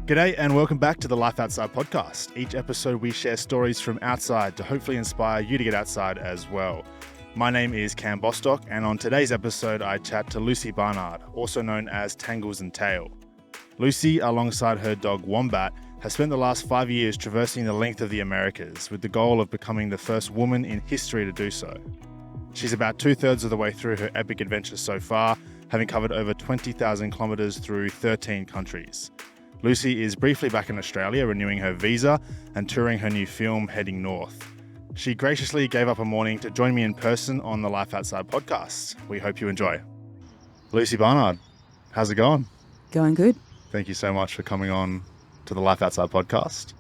G'day and welcome back to the Life Outside podcast. Each episode we share stories from outside to hopefully inspire you to get outside as well. My name is Cam Bostock, and on today's episode I chat to Lucy Barnard, also known as Tangles and Tail. Lucy, alongside her dog Wombat, has spent the last 5 years traversing the length of the Americas with the goal of becoming the first woman in history to do so. She's about 2/3 of the way through her epic adventure so far, having covered over 20,000 kilometres through 13 countries. Lucy is briefly back in Australia, renewing her visa and touring her new film, Heading North. She graciously gave up a morning to join me in person on the Life Outside podcast. We hope you enjoy. Lucy Barnard, how's it going? Going good. Thank you so much for coming on to the Life Outside podcast.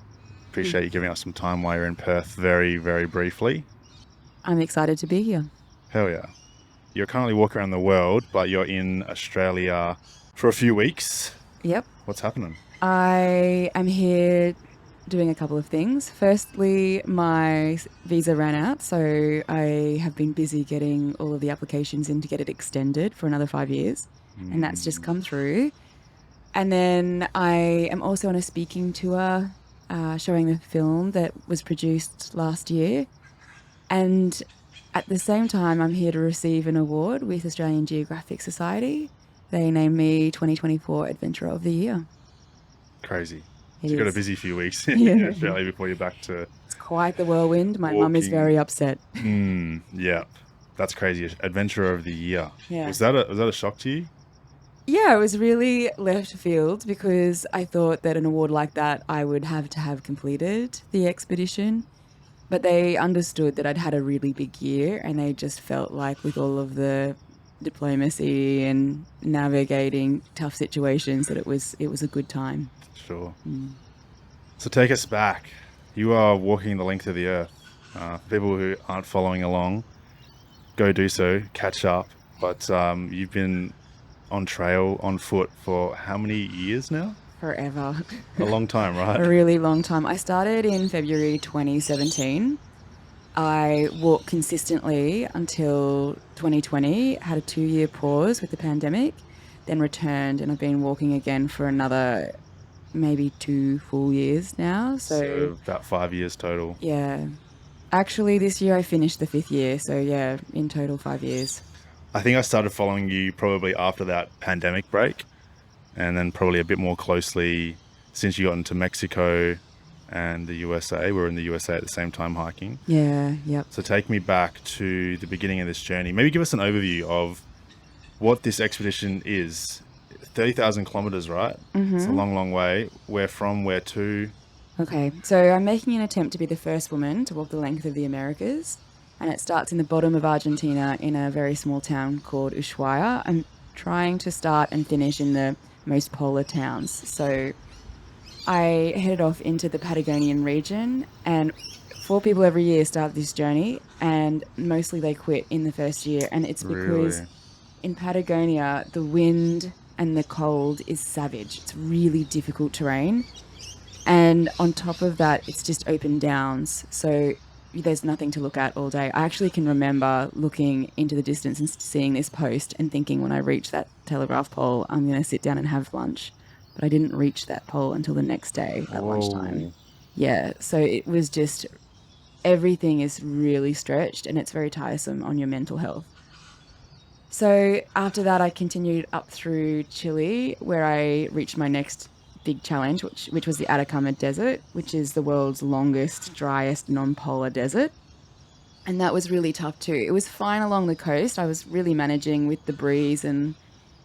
Appreciate you giving us some time while you're in Perth very, very briefly. I'm excited to be here. Hell yeah. You're currently walking around the world, but you're in Australia for a few weeks. Yep. What's happening? I am here doing a couple of things. Firstly, my visa ran out, so I have been busy getting all of the applications in to get it extended for another 5 years, and that's just come through. And then I am also on a speaking tour showing the film that was produced last year. And at the same time, I'm here to receive an award with Australian Geographic Society. They named me 2024 Adventurer of the Year. Crazy. It You've got a is. busy few weeks in Australia before you're back to... It's quite the whirlwind. My mum is walking. very upset. Yeah, that's crazy. Adventurer of the Year. Yeah. Was that a shock to you? Yeah, it was really left field because I thought that an award like that I would have to have completed the expedition. But they understood that I'd had a really big year, and they just felt like with all of the diplomacy and navigating tough situations that it was a good time. Sure. So take us back. You are walking the length of the earth. People who aren't following along, go do so, catch up. But you've been on trail, on foot for how many years now? Forever. A long time, right? A really long time. I started in February 2017. I walked consistently until 2020, had a 2-year pause with the pandemic, then returned, and I've been walking again for another maybe 2 full years now. So about 5 years total. Yeah. Actually, this year I finished the 5th year, so yeah, in total 5 years. I think I started following you probably after that pandemic break, and then probably a bit more closely since you got into Mexico and the USA. We were in the USA at the same time hiking. Yeah, yep. So take me back to the beginning of this journey. Maybe give us an overview of what this expedition is. 30,000 kilometers, right? Mm-hmm. It's a long, long way. Where from, where to? Okay, so I'm making an attempt to be the first woman to walk the length of the Americas, and it starts in the bottom of Argentina in a very small town called Ushuaia. I'm trying to start and finish in the most polar towns. So I headed off into the Patagonian region, and 4 people every year start this journey, and mostly they quit in the first year. And it's because in Patagonia, the wind and the cold is savage. It's really difficult terrain. And on top of that, it's just open downs. So there's nothing to look at all day. I actually can remember looking into the distance and seeing this post and thinking when I reach that telegraph pole, I'm going to sit down and have lunch. But I didn't reach that pole until the next day at lunchtime. Yeah, so it was just, everything is really stretched, and it's very tiresome on your mental health. So after that, I continued up through Chile, where I reached my next big challenge, which was the Atacama Desert, which is the world's longest, driest, non-polar desert. And that was really tough too. It was fine along the coast. I was really managing with the breeze and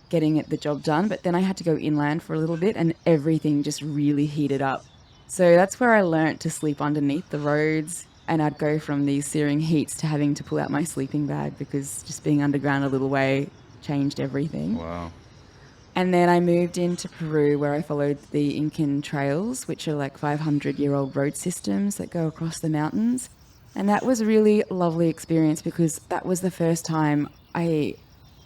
getting the job done, but then I had to go inland for a little bit, and everything just really heated up. So that's where I learnt to sleep underneath the roads, and I'd go from these searing heats to having to pull out my sleeping bag because just being underground a little way changed everything. Wow. And then I moved into Peru, where I followed the Incan trails, which are like 500-year-old road systems that go across the mountains. And that was a really lovely experience because that was the first time I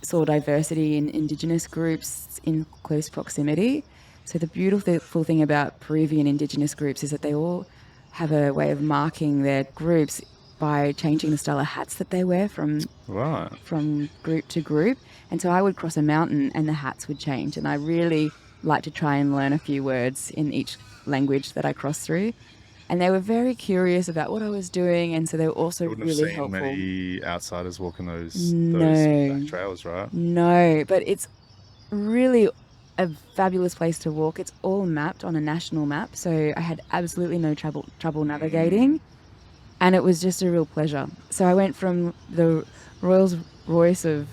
saw diversity in Indigenous groups in close proximity. So the beautiful thing about Peruvian Indigenous groups is that they all have a way of marking their groups by changing the style of hats that they wear from group to group. And so I would cross a mountain and the hats would change. And I really like to try and learn a few words in each language that I crossed through. And they were very curious about what I was doing, and so they were also You wouldn't have really seen helpful. many outsiders walking those back No, trails, right? no, but it's really a fabulous place to walk. It's all mapped on a national map, so I had absolutely no trouble navigating, and it was just a real pleasure. So I went from the Rolls Royce of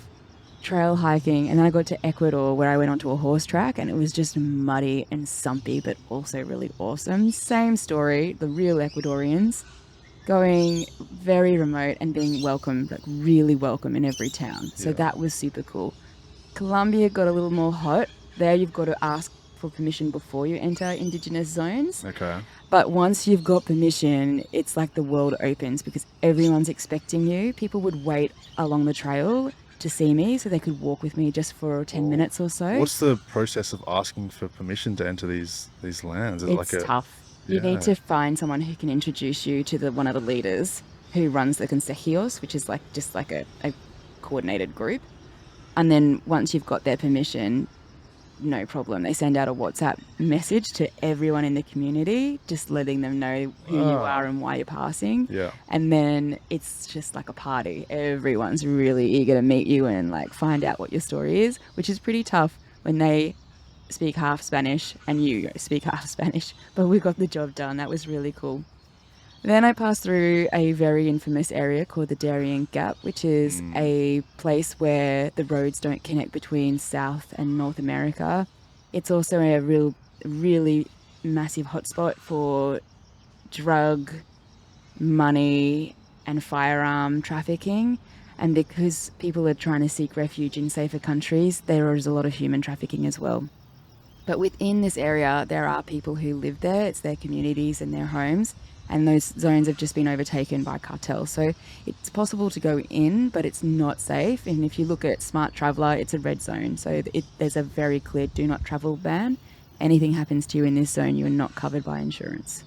trail hiking, and then I got to Ecuador, where I went onto a horse track, and it was just muddy and sumpy, but also really awesome. Same story, the real Ecuadorians going very remote and being welcome, like really welcome in every town. So that was super cool. Colombia got a little more hot. There you've got to ask for permission before you enter indigenous zones. Okay. But once you've got permission, it's like the world opens because everyone's expecting you. People would wait along the trail to see me so they could walk with me just for 10 minutes or so. What's the process of asking for permission to enter these lands? Is It's tough. You need to find someone who can introduce you to one of the leaders who runs the consejios, which is just like a coordinated group. And then once you've got their permission, no problem. They send out a WhatsApp message to everyone in the community, just letting them know who you are and why you're passing. Yeah. And then it's just like a party. Everyone's really eager to meet you and like find out what your story is, which is pretty tough when they speak half Spanish and you speak half Spanish. But we got the job done. That was really cool. Then I passed through a very infamous area called the Darien Gap, which is a place where the roads don't connect between South and North America. It's also a really massive hotspot for drug, money, and firearm trafficking. And because people are trying to seek refuge in safer countries, there is a lot of human trafficking as well. But within this area, there are people who live there. It's their communities and their homes. And those zones have just been overtaken by cartels. So it's possible to go in, but it's not safe. And if you look at Smart Traveller, it's a red zone. So there's a very clear do not travel ban. Anything happens to you in this zone, you are not covered by insurance.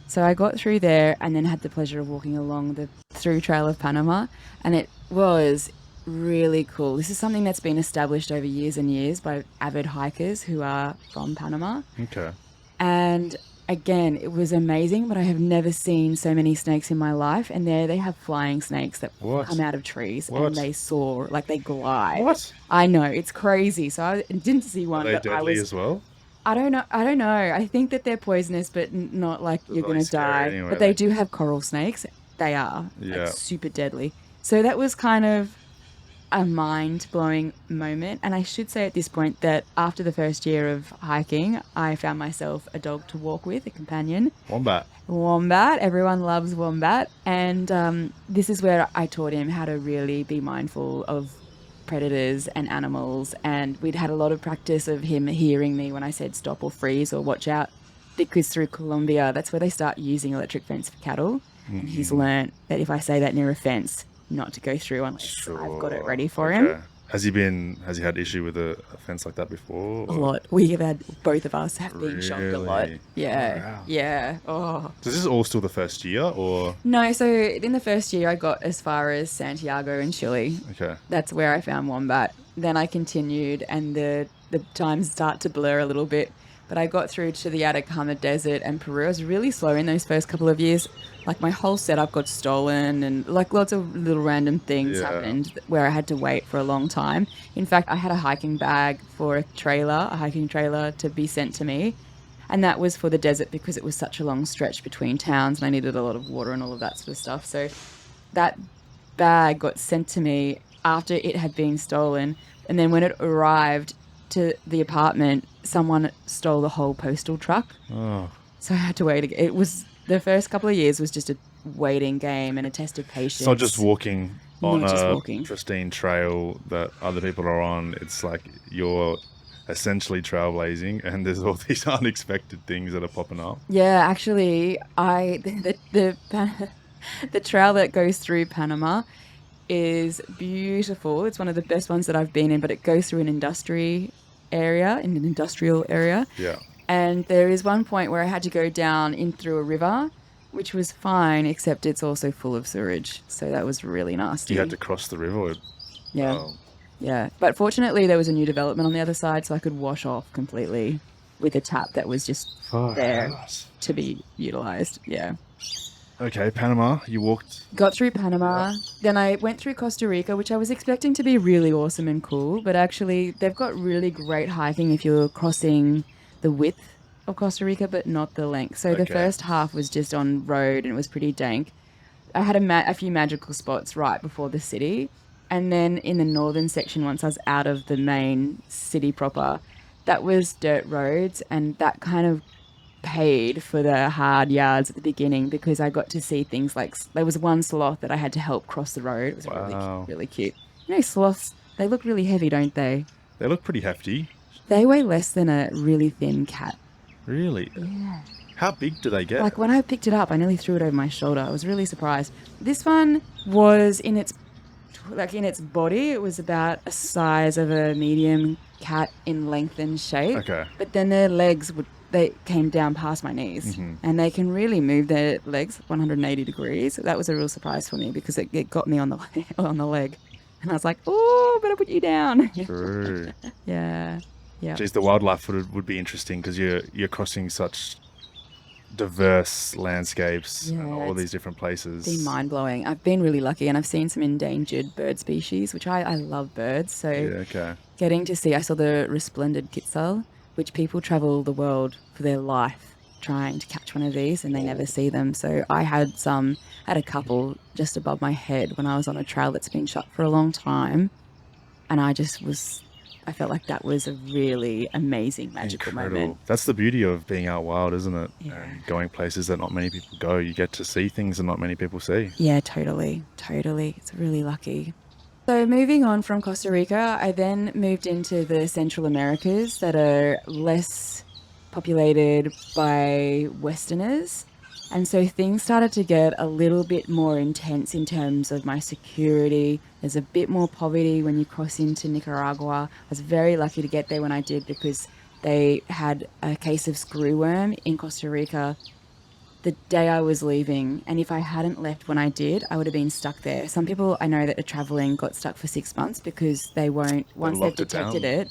So I got through there and then had the pleasure of walking along the through Trail of Panama. And it was really cool. This is something that's been established over years and years by avid hikers who are from Panama. Okay. And again, it was amazing, but I have never seen so many snakes in my life. And there they have flying snakes that come out of trees and they soar, like they glide. What? I know, it's crazy. So I didn't see one. Are they deadly as well? I don't know. I think that they're poisonous, but not like you're going to die. Anyway, but they do have coral snakes. They are like super deadly. So that was kind of a mind-blowing moment. And I should say at this point that after the first year of hiking, I found myself a dog to walk with, a companion. Wombat. Everyone loves Wombat. And this is where I taught him how to really be mindful of predators and animals. And we'd had a lot of practice of him hearing me when I said stop or freeze or watch out. Because through Colombia, that's where they start using electric fence for cattle. And he's learnt that if I say that near a fence, not to go through unless I've got it ready for him. Has he had issue with a fence like that before? A lot. We have had, both of us have been shocked a lot. Yeah. Oh, wow. Yeah. Oh. So this is all still the first year or? No, so in the first year I got as far as Santiago in Chile. Okay. That's where I found Wombat. Then I continued and the times start to blur a little bit. But I got through to the Atacama Desert and Peru. I was really slow in those first couple of years. Like my whole setup got stolen and like lots of little random things happened where I had to wait for a long time. In fact, I had a hiking bag for a hiking trailer to be sent to me. And that was for the desert because it was such a long stretch between towns and I needed a lot of water and all of that sort of stuff. So that bag got sent to me after it had been stolen. And then when it arrived to the apartment, someone stole the whole postal truck. Oh. So I had to wait. It was the first couple of years was just a waiting game and a test of patience. It's not just walking on a pristine trail that other people are on. It's like you're essentially trailblazing and there's all these unexpected things that are popping up. Yeah, actually, the trail that goes through Panama is beautiful. It's one of the best ones that I've been in, but it goes through an industrial area. Yeah. And there is one point where I had to go down in through a river, which was fine, except it's also full of sewage. So that was really nasty. You had to cross the river? Yeah. Oh. Yeah. But fortunately, there was a new development on the other side, so I could wash off completely with a tap that was just Far there out. to be utilized. Yeah. Okay, Panama, you walked. Got through Panama. Then I went through Costa Rica, which I was expecting to be really awesome and cool, but actually they've got really great hiking if you're crossing the width of Costa Rica, but not the length. So the Okay. first half was just on road and it was pretty dank. I had a few magical spots right before the city. And then in the northern section, once I was out of the main city proper, that was dirt roads, and that kind of paid for the hard yards at the beginning because I got to see things like there was one sloth that I had to help cross the road. It was Wow. really cute. You know, sloths, they look really heavy, don't they? They look pretty hefty. They weigh less than a really thin cat. Really? Yeah. How big do they get? Like when I picked it up, I nearly threw it over my shoulder. I was really surprised. This one was in its body, it was about a size of a medium cat in length and shape. Okay. But then their legs they came down past my knees, and they can really move their legs 180 degrees. That was a real surprise for me because it got me on the on the leg, and I was like, "Oh, better put you down." True. Yeah. Geez, the wildlife would be interesting because you're crossing such diverse landscapes and Yeah, all it's these different places. been mind-blowing. I've been really lucky, and I've seen some endangered bird species, which I love birds. So Yeah, okay. getting to see, I saw the resplendent quetzal, which people travel the world for their life trying to catch one of these, and they never see them. So I had a couple just above my head when I was on a trail that's been shut for a long time, and I felt like that was a really amazing, magical moment. That's the beauty of being out wild, isn't it? Yeah. And going places that not many people go. You get to see things that not many people see. Yeah, totally. It's really lucky. So moving on from Costa Rica, I then moved into the Central Americas that are less populated by Westerners. And so things started to get a little bit more intense in terms of my security. There's a bit more poverty when you cross into Nicaragua. I was very lucky to get there when I did because they had a case of screwworm in Costa Rica the day I was leaving. And if I hadn't left when I did, I would have been stuck there. Some people I know that are traveling got stuck for 6 months because they won't, once they've detected it,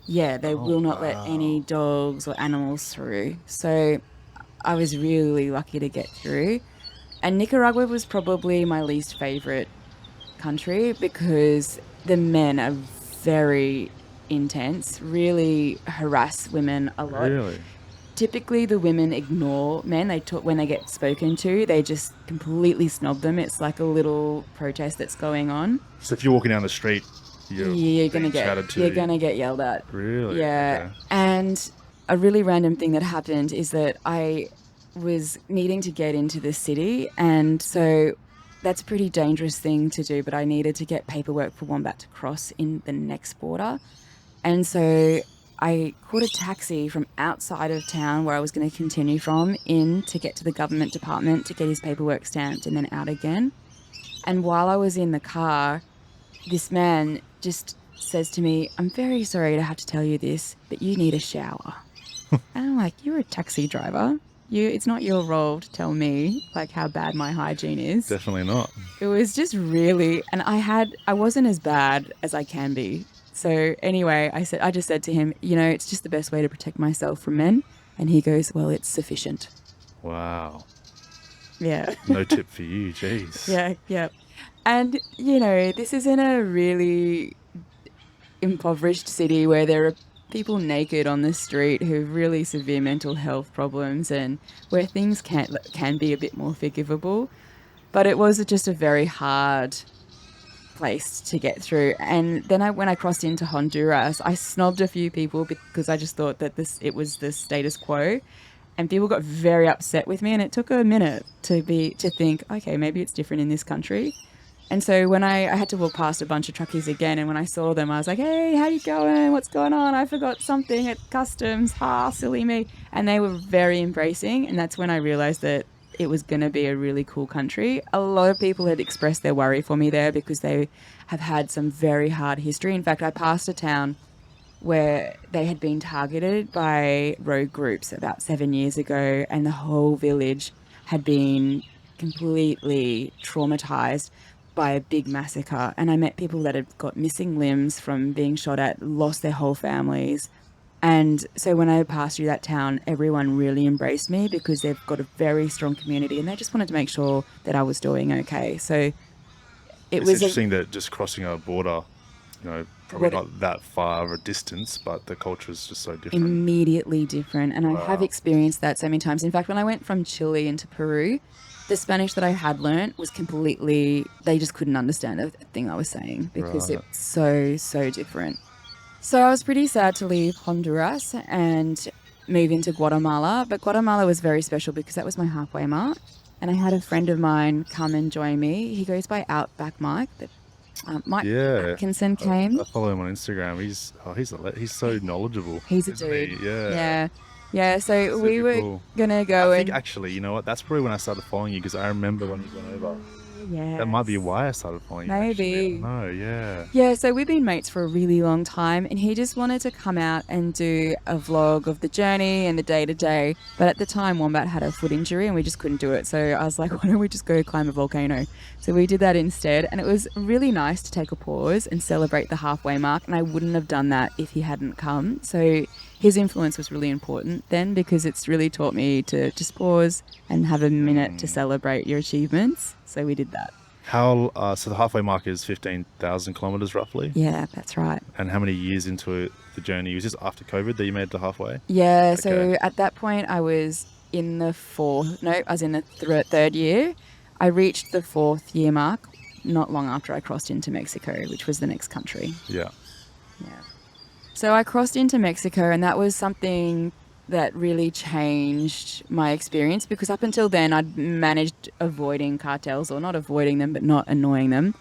they will not let any dogs or animals through. So I was really lucky to get through. And Nicaragua was probably my least favorite country because the men are very intense, really harass women a lot. Really? Typically, the women ignore men. When they get spoken to, they just completely snob them. It's like a little protest that's going on. So if you're walking down the street, you're gonna get yelled at. Really? Yeah. Okay. And a really random thing that happened is that I was needing to get into the city, and so that's a pretty dangerous thing to do, but I needed to get paperwork for Wombat to cross in the next border. And so I caught a taxi from outside of town where I was going to continue from in to get to the government department to get his paperwork stamped and then out again. And while I was in the car, this man just says to me, "I'm very sorry to have to tell you this, but you need a shower." And I'm like, "You're a taxi driver. It's not your role to tell me like how bad my hygiene is." Definitely not. It was just really, and I wasn't as bad as I can be. So anyway, I just said to him, "It's just the best way to protect myself from men." And he goes, "Well, it's sufficient." Wow. Yeah. No tip for you, jeez. Yeah. And, this is in a really impoverished city where there are people naked on the street who have really severe mental health problems and where things can be a bit more forgivable. But it was just a very hard place to get through. And then when I crossed into Honduras, I snobbed a few people because I just thought that it was the status quo. And people got very upset with me, and it took a minute to think, okay, maybe it's different in this country. And so when I had to walk past a bunch of truckies again, and when I saw them, I was like, "Hey, how you going? What's going on? I forgot something at customs. Ha, silly me." And they were very embracing, and that's when I realized that it was going to be a really cool country. A lot of people had expressed their worry for me there because they have had some very hard history. In fact, I passed a town where they had been targeted by rogue groups about 7 years ago, and the whole village had been completely traumatized. by a big massacre. And I met people that had got missing limbs from being shot at, lost their whole families. And so when I passed through that town, everyone really embraced me because they've got a very strong community and they just wanted to make sure that I was doing okay. So it's interesting that just crossing a border, probably not that far of a distance, but the culture is just so different. Immediately different. And I have experienced that so many times. In fact, when I went from Chile into Peru, the Spanish that I had learnt was completely, they just couldn't understand a thing I was saying because it's so different. So I was pretty sad to leave Honduras and move into Guatemala, but Guatemala was very special because that was my halfway mark. And I had a friend of mine come and join me. He goes by Outback Mike, but Mike Atkinson came. I follow him on Instagram. He's so knowledgeable. He's a dude. Yeah. Yeah, so Super we were cool. going to go I think actually, you know what? That's probably when I started following you because I remember when you went over. Yeah. That might be why I started following you. Maybe. No, yeah. Yeah, so we've been mates for a really long time and he just wanted to come out and do a vlog of the journey and the day-to-day. But at the time, Wombat had a foot injury and we just couldn't do it. So I was like, why don't we just go climb a volcano? So we did that instead. And it was really nice to take a pause and celebrate the halfway mark. And I wouldn't have done that if he hadn't come. So his influence was really important then because it's really taught me to just pause and have a minute to celebrate your achievements. So we did that. So the halfway mark is 15,000 kilometers roughly? Yeah, that's right. And how many years into the journey? Was this after COVID that you made it to halfway? Yeah, okay. So at that point I was in the third year. I reached the 4th year mark not long after I crossed into Mexico, which was the next country. Yeah. So I crossed into Mexico and that was something that really changed my experience because up until then I'd managed avoiding cartels, or not avoiding them, but not annoying them.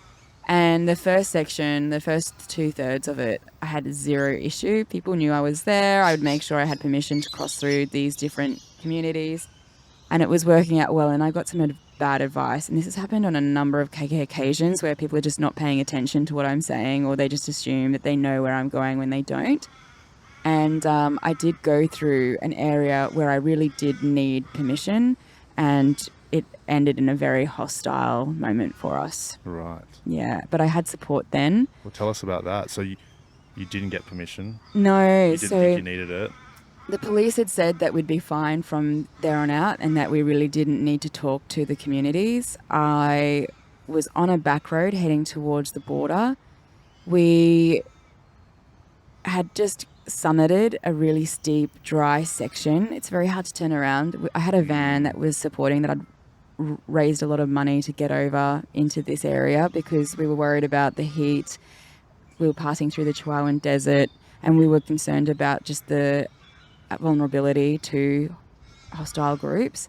And the first section, the first 2/3 of it, I had zero issue. People knew I was there. I would make sure I had permission to cross through these different communities. And it was working out well. And I got some bad advice. And this has happened on a number of occasions where people are just not paying attention to what I'm saying, or they just assume that they know where I'm going when they don't. And I did go through an area where I really did need permission, and it ended in a very hostile moment for us. Right. Yeah, but I had support then. Well, tell us about that. So you didn't get permission? No. You didn't think you needed it? The police had said that we'd be fine from there on out and that we really didn't need to talk to the communities. I was on a back road heading towards the border. We had just summited a really steep, dry section. It's very hard to turn around. I had a van that was supporting that. I'd raised a lot of money to get over into this area because we were worried about the heat. We were passing through the Chihuahuan Desert and we were concerned about just the vulnerability to hostile groups.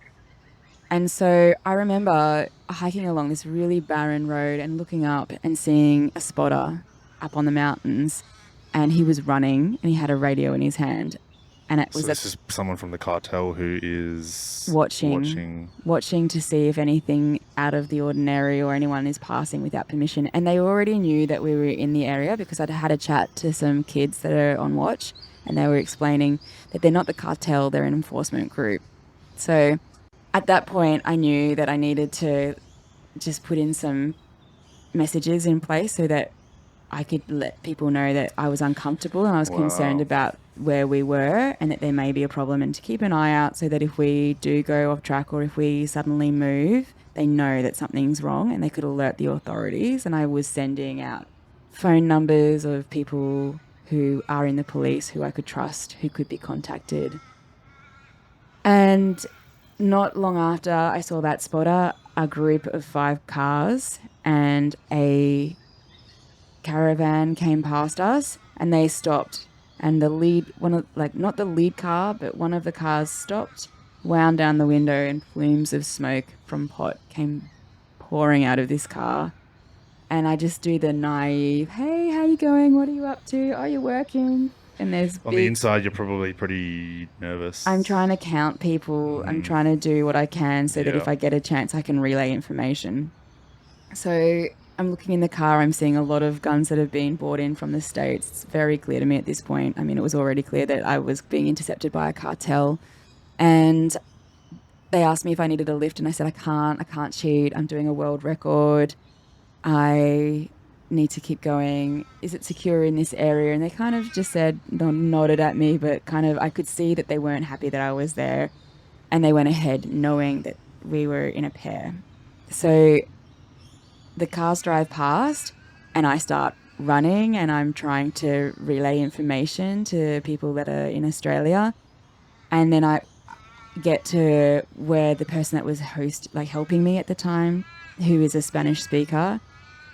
And so I remember hiking along this really barren road and looking up and seeing a spotter up on the mountains. And he was running and he had a radio in his hand. And it was this is someone from the cartel who is watching to see if anything out of the ordinary or anyone is passing without permission. And they already knew that we were in the area because I'd had a chat to some kids that are on watch and they were explaining that they're not the cartel, they're an enforcement group. So at that point, I knew that I needed to just put in some messages in place so that I could let people know that I was uncomfortable and I was concerned about where we were and that there may be a problem, and to keep an eye out so that if we do go off track or if we suddenly move, they know that something's wrong and they could alert the authorities. And I was sending out phone numbers of people who are in the police who I could trust, who could be contacted. And not long after I saw that spotter, a group of 5 cars and a caravan came past us and they stopped, and the lead, not the lead car, but one of the cars stopped, wound down the window, and plumes of smoke from pot came pouring out of this car. And I just do the naive, hey, how you going? What are you up to? Are you working? And there's on the inside, you're probably pretty nervous. I'm trying to count people. I'm trying to do what I can so that if I get a chance, I can relay information. So I'm looking in the car. I'm seeing a lot of guns that have been brought in from the States. It's very clear to me at this point. I mean, it was already clear that I was being intercepted by a cartel. And they asked me if I needed a lift, and I said, I can't cheat. I'm doing a world record. I need to keep going. Is it secure in this area? And they kind of just said, nodded at me, but kind of I could see that they weren't happy that I was there. And they went ahead knowing that we were in a pair. So the cars drive past and I start running and I'm trying to relay information to people that are in Australia. And then I get to where the person that was helping me at the time, who is a Spanish speaker,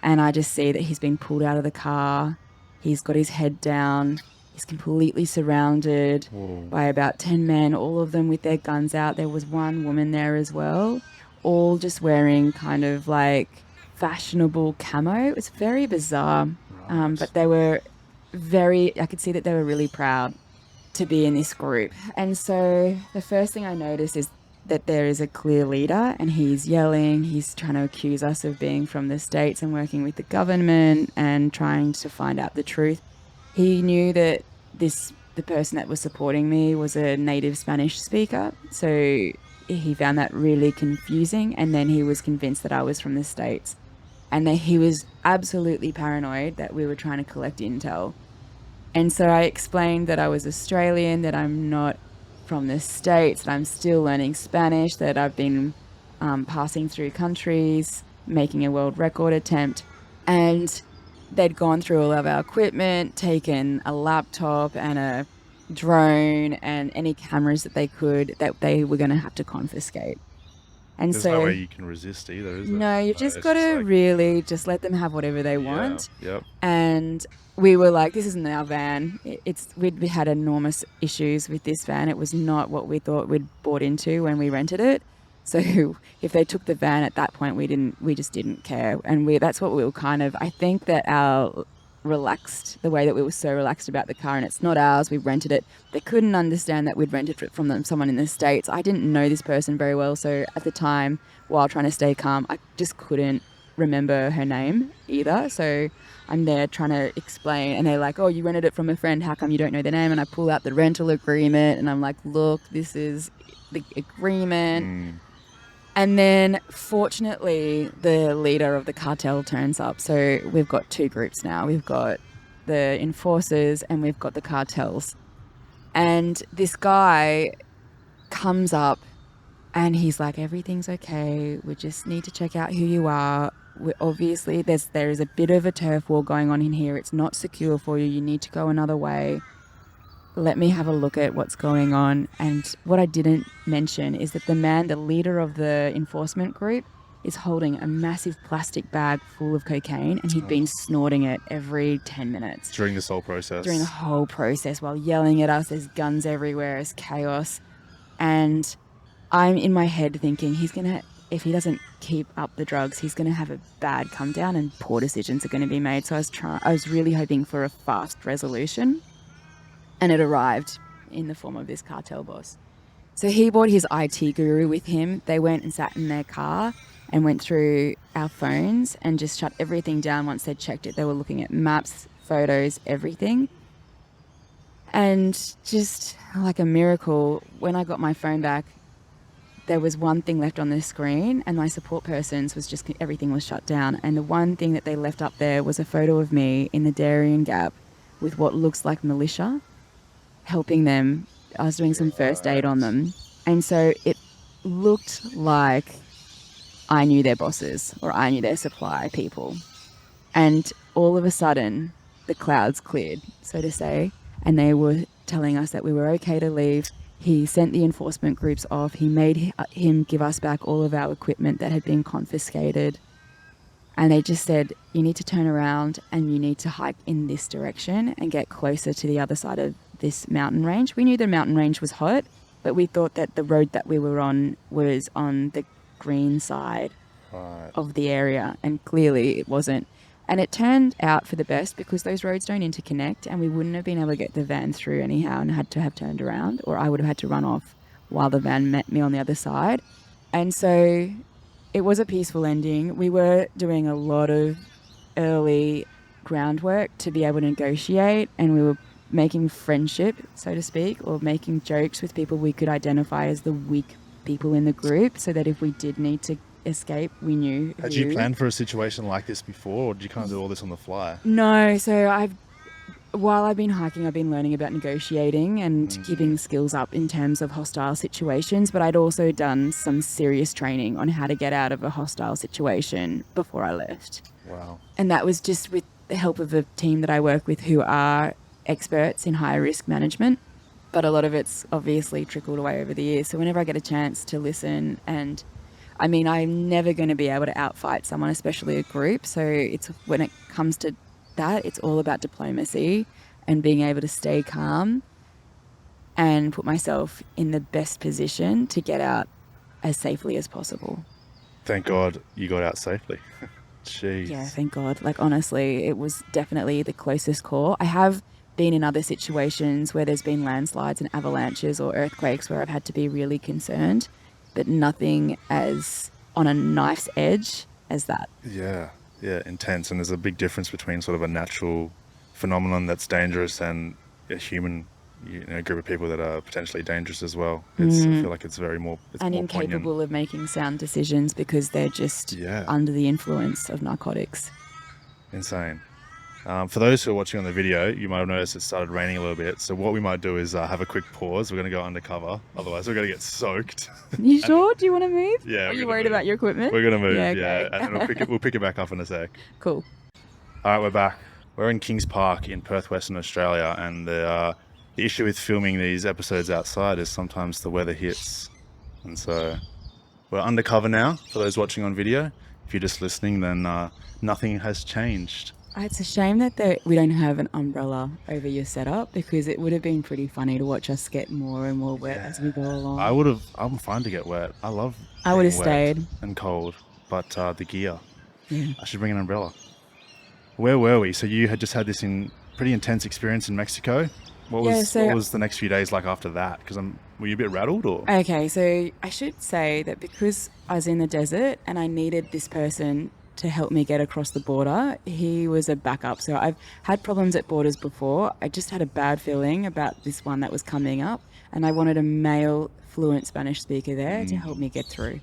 and I just see that he's been pulled out of the car. He's got his head down. He's completely surrounded by about 10 men, all of them with their guns out. There was one woman there as well, all just wearing kind of like fashionable camo. It was very bizarre, but they were I could see that they were really proud to be in this group. And so the first thing I noticed is that there is a clear leader and he's yelling. He's trying to accuse us of being from the States and working with the government and trying to find out the truth. He knew that the person that was supporting me was a native Spanish speaker, so he found that really confusing, and then he was convinced that I was from the States. And then he was absolutely paranoid that we were trying to collect intel. And so I explained that I was Australian, that I'm not from the States, that I'm still learning Spanish, that I've been passing through countries, making a world record attempt. And they'd gone through all of our equipment, taken a laptop and a drone and any cameras that they could, that they were going to have to confiscate. And There's no way you can resist either, is there? No, you've just got to really just let them have whatever they want. Yep. And we were like, this isn't our van. We'd had enormous issues with this van. It was not what we thought we'd bought into when we rented it. So if they took the van at that point, we just didn't care. And that's what we were I think that the way that we were so relaxed about the car, and it's not ours, we rented it. They couldn't understand that we'd rented it from someone in the States. I didn't know this person very well. So at the time, while trying to stay calm, I just couldn't remember her name either. So I'm there trying to explain, and they're like, oh, you rented it from a friend. How come you don't know their name? And I pull out the rental agreement and I'm like, look, this is the agreement. And then fortunately, the leader of the cartel turns up. So we've got two groups now. We've got the enforcers and we've got the cartels. And this guy comes up and he's like, everything's okay. We just need to check out who you are. Obviously, there is a bit of a turf war going on in here. It's not secure for you. You need to go another way. Let me have a look at what's going on. And what I didn't mention is that the leader of the enforcement group, is holding a massive plastic bag full of cocaine, and he'd been snorting it every 10 minutes. During this whole process? During the whole process, while yelling at us. There's guns everywhere. It's chaos. And I'm in my head thinking, if he doesn't keep up the drugs, he's going to have a bad come down and poor decisions are going to be made. So I was really hoping for a fast resolution. And it arrived in the form of this cartel boss. So he brought his IT guru with him. They went and sat in their car and went through our phones and just shut everything down once they'd checked it. They were looking at maps, photos, everything. And just like a miracle, when I got my phone back, there was one thing left on the screen, and my support persons was just, everything was shut down. And the one thing that they left up there was a photo of me in the Darien Gap with what looks like militia, helping them. I was doing some first aid on them. And so it looked like I knew their bosses, or I knew their supply people. And all of a sudden, the clouds cleared, so to say, and they were telling us that we were okay to leave. He sent the enforcement groups off. He made him give us back all of our equipment that had been confiscated. And they just said, you need to turn around and you need to hike in this direction and get closer to the other side of this mountain range. We knew the mountain range was hot, but we thought that the road that we were on was on the green side of the area, and clearly it wasn't. And it turned out for the best, because those roads don't interconnect, and we wouldn't have been able to get the van through anyhow and had to have turned around, or I would have had to run off while the van met me on the other side. And so it was a peaceful ending. We were doing a lot of early groundwork to be able to negotiate, and we were making friendship, so to speak, or making jokes with people we could identify as the weak people in the group, so that if we did need to escape, we knew Had you planned for a situation like this before, or did you kind of do all this on the fly? No, so while I've been hiking, I've been learning about negotiating and keeping skills up in terms of hostile situations, but I'd also done some serious training on how to get out of a hostile situation before I left. Wow. And that was just with the help of a team that I work with who are experts in high risk management. But a lot of it's obviously trickled away over the years. So whenever I get a chance to listen, and I mean, I'm never going to be able to outfight someone, especially a group. So it's when it comes to that, it's all about diplomacy and being able to stay calm and put myself in the best position to get out as safely as possible. Thank God you got out safely. Jeez. Yeah, thank God. Like, honestly, it was definitely the closest call. I have been in other situations where there's been landslides and avalanches or earthquakes where I've had to be really concerned, but nothing as on a knife's edge as that. Yeah, intense. And there's a big difference between sort of a natural phenomenon that's dangerous and a human, group of people that are potentially dangerous as well. I feel like it's more incapable poignant. Of making sound decisions because they're just under the influence of narcotics. Insane. For those who are watching on the video, you might have noticed it started raining a little bit. So what we might do is have a quick pause. We're going to go undercover. Otherwise, we're going to get soaked. You sure? Do you want to move? Yeah. Are you worried about your equipment? We're going to move, okay. yeah. And we'll pick it back up in a sec. Cool. All right, we're back. We're in Kings Park in Perth, Western Australia. And the issue with filming these episodes outside is sometimes the weather hits. And so we're undercover now for those watching on video. If you're just listening, then nothing has changed. It's a shame that we don't have an umbrella over your setup, because it would have been pretty funny to watch us get more and more wet as we go along. I'm fine to get wet. I love I would have wet stayed. And cold, but the gear. Yeah. I should bring an umbrella. Where were we? So you had just had this pretty intense experience in Mexico. What was the next few days like after that? Because were you a bit rattled or? Okay, so I should say that because I was in the desert and I needed this person to help me get across the border, he was a backup. So I've had problems at borders before. I just had a bad feeling about this one that was coming up, and I wanted a male fluent Spanish speaker there to help me get through.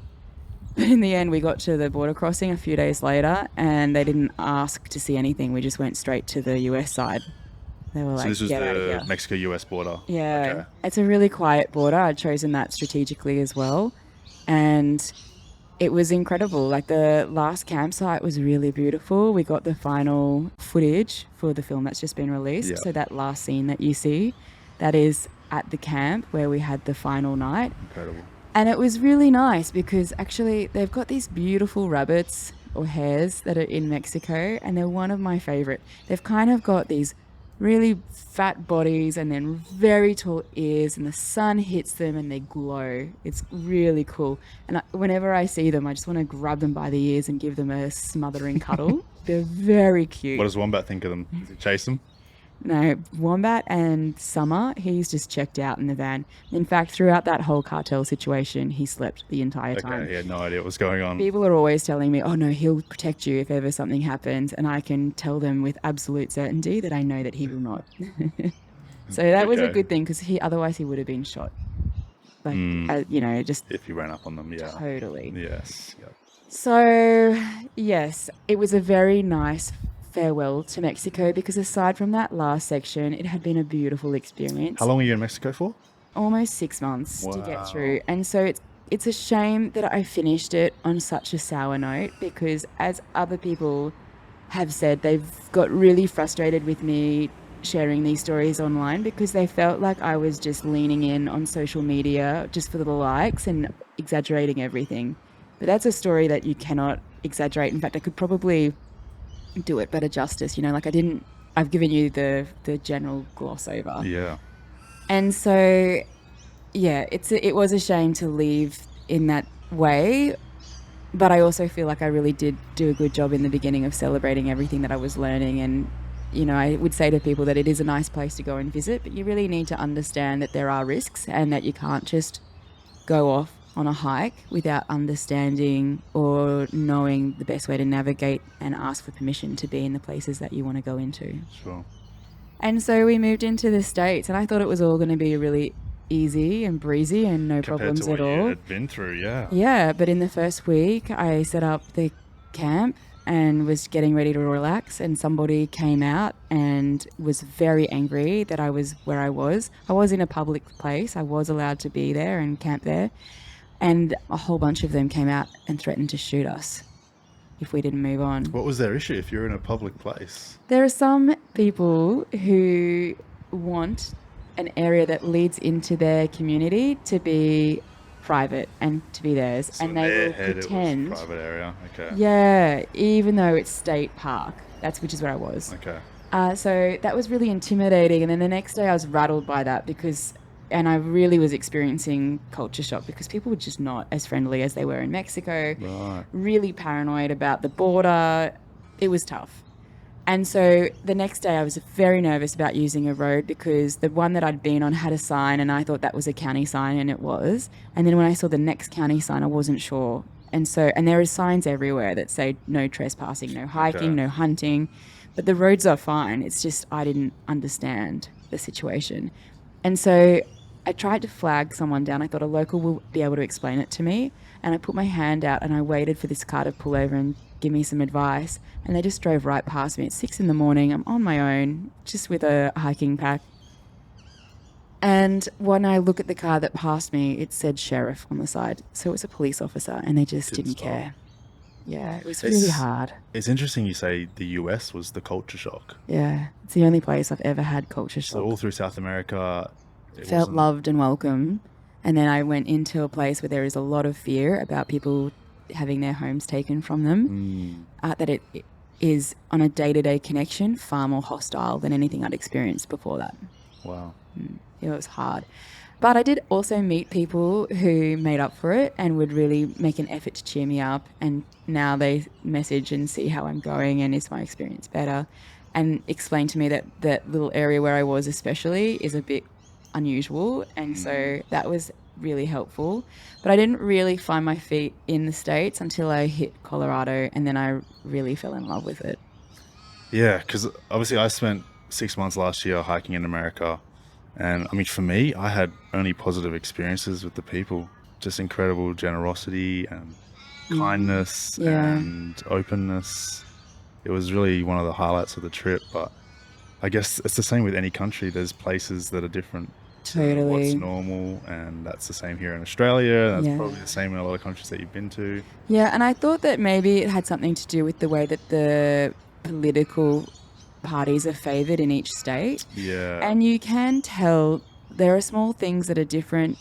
But in the end, we got to the border crossing a few days later, and they didn't ask to see anything. We just went straight to the US side. They were like, this was get out of here. the Mexico-US border? Yeah. Okay. It's a really quiet border. I'd chosen that strategically as well. And it was incredible. Like, the last campsite was really beautiful. We got the final footage for the film that's just been released. Yeah. So that last scene that you see, that is at the camp where we had the final night. Incredible. And it was really nice because actually they've got these beautiful rabbits or hares that are in Mexico, and they're one of my favorite. They've kind of got these really fat bodies and then very tall ears, and the sun hits them and they glow. It's really cool. And whenever I see them, I just want to grab them by the ears and give them a smothering cuddle. They're very cute. What does Wombat think of them? Does he chase them? No, Wombat and Summer, he's just checked out in the van. In fact, throughout that whole cartel situation, he slept the entire time. Okay, he had no idea what was going on. People are always telling me, oh no, he'll protect you if ever something happens. And I can tell them with absolute certainty that I know that he will not. So that was a good thing, because otherwise he would have been shot. Like, just... If you ran up on them, yeah. Totally. Yes. Yep. So, yes, it was a very nice farewell to Mexico, because aside from that last section, it had been a beautiful experience. How long were you in Mexico for? Almost 6 months to Wow. get through. And so it's a shame that I finished it on such a sour note, because as other people have said, they've got really frustrated with me sharing these stories online, because they felt like I was just leaning in on social media just for the likes and exaggerating everything. But that's a story that you cannot exaggerate. In fact, I could probably do it better justice, like I've given you the general gloss over. Yeah. And so, yeah, it was a shame to leave in that way, but I also feel like I really did do a good job in the beginning of celebrating everything that I was learning. And, I would say to people that it is a nice place to go and visit, but you really need to understand that there are risks and that you can't just go off on a hike without understanding or knowing the best way to navigate and ask for permission to be in the places that you want to go into. Sure. And so we moved into the States, and I thought it was all going to be a really easy and breezy and no Compared problems to what at you all. had been through, yeah. Yeah, but in the first week, I set up the camp and was getting ready to relax, and somebody came out and was very angry that I was where I was. I was in a public place. I was allowed to be there and camp there. And a whole bunch of them came out and threatened to shoot us if we didn't move on. What was their issue if you're in a public place? There are some people who want an area that leads into their community to be private and to be theirs, So and in they their will head, pretend. it was private area. Okay. Yeah, even though it's state park, which is where I was. Okay. So that was really intimidating, and then the next day I was rattled by that and I really was experiencing culture shock because people were just not as friendly as they were in Mexico. Right. Really paranoid about the border. It was tough. And so the next day I was very nervous about using a road because the one that I'd been on had a sign and I thought that was a county sign, and it was. And then when I saw the next county sign, I wasn't sure. And there are signs everywhere that say no trespassing, no hiking, no hunting. But the roads are fine. It's just I didn't understand the situation. And so I tried to flag someone down. I thought a local will be able to explain it to me. And I put my hand out and I waited for this car to pull over and give me some advice. And they just drove right past me at 6 a.m. I'm on my own, just with a hiking pack. And when I look at the car that passed me, it said sheriff on the side. So it was a police officer, and they just didn't care. Yeah, it was really hard. It's interesting you say the US was the culture shock. Yeah, it's the only place I've ever had culture shock. So all through South America, felt loved and welcome. And then I went into a place where there is a lot of fear about people having their homes taken from them. That it is, on a day-to-day connection, far more hostile than anything I'd experienced before that. Wow. It was hard. But I did also meet people who made up for it and would really make an effort to cheer me up. And now they message and see how I'm going and is my experience better, and explain to me that that little area where I was especially is a bit unusual. And so that was really helpful. But I didn't really find my feet in the States until I hit Colorado, and then I really fell in love with it. Yeah, because obviously I spent 6 months last year hiking in America. And I mean, for me, I had only positive experiences with the people. Just incredible generosity and kindness and openness. It was really one of the highlights of the trip. But I guess it's the same with any country. There's places that are different to what's normal, and that's the same here in Australia. That's probably the same in a lot of countries that you've been to. Yeah, and I thought that maybe it had something to do with the way that the political parties are favoured in each state. Yeah. And you can tell there are small things that are different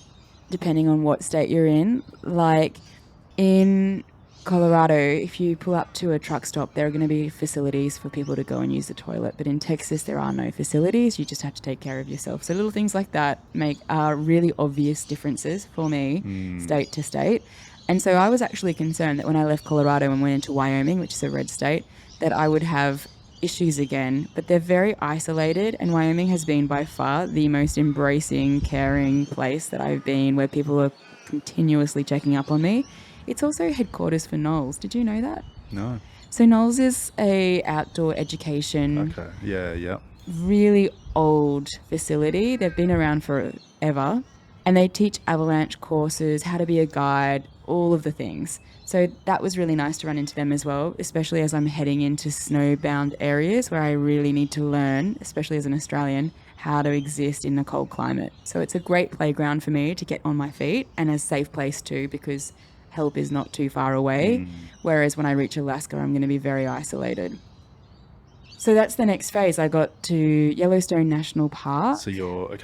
depending on what state you're in. Like in Colorado, if you pull up to a truck stop, there are going to be facilities for people to go and use the toilet. But in Texas, there are no facilities. You just have to take care of yourself. So little things like that make really obvious differences for me, state to state. And so I was actually concerned that when I left Colorado and went into Wyoming, which is a red state, that I would have issues again. But they're very isolated, and Wyoming has been by far the most embracing, caring place that I've been, where people are continuously checking up on me. It's also headquarters for Knowles. Did you know that? No. So Knowles is a outdoor education, really old facility. They've been around forever, and they teach avalanche courses, how to be a guide, all of the things. So that was really nice to run into them as well, especially as I'm heading into snowbound areas where I really need to learn, especially as an Australian, how to exist in a cold climate. So it's a great playground for me to get on my feet, and a safe place too, because help is not too far away. Whereas when I reach Alaska, I'm going to be very isolated. So that's the next phase. I got to Yellowstone National Park. So you're,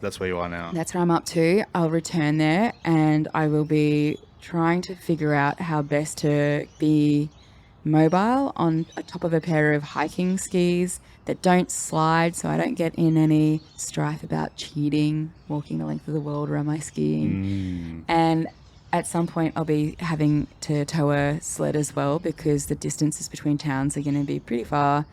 that's where you are now. That's where I'm up to. I'll return there, and I will be trying to figure out how best to be mobile on top of a pair of hiking skis that don't slide, so I don't get in any strife about cheating, walking the length of the world around my skiing. And at some point I'll be having to tow a sled as well, because the distances between towns are going to be pretty far,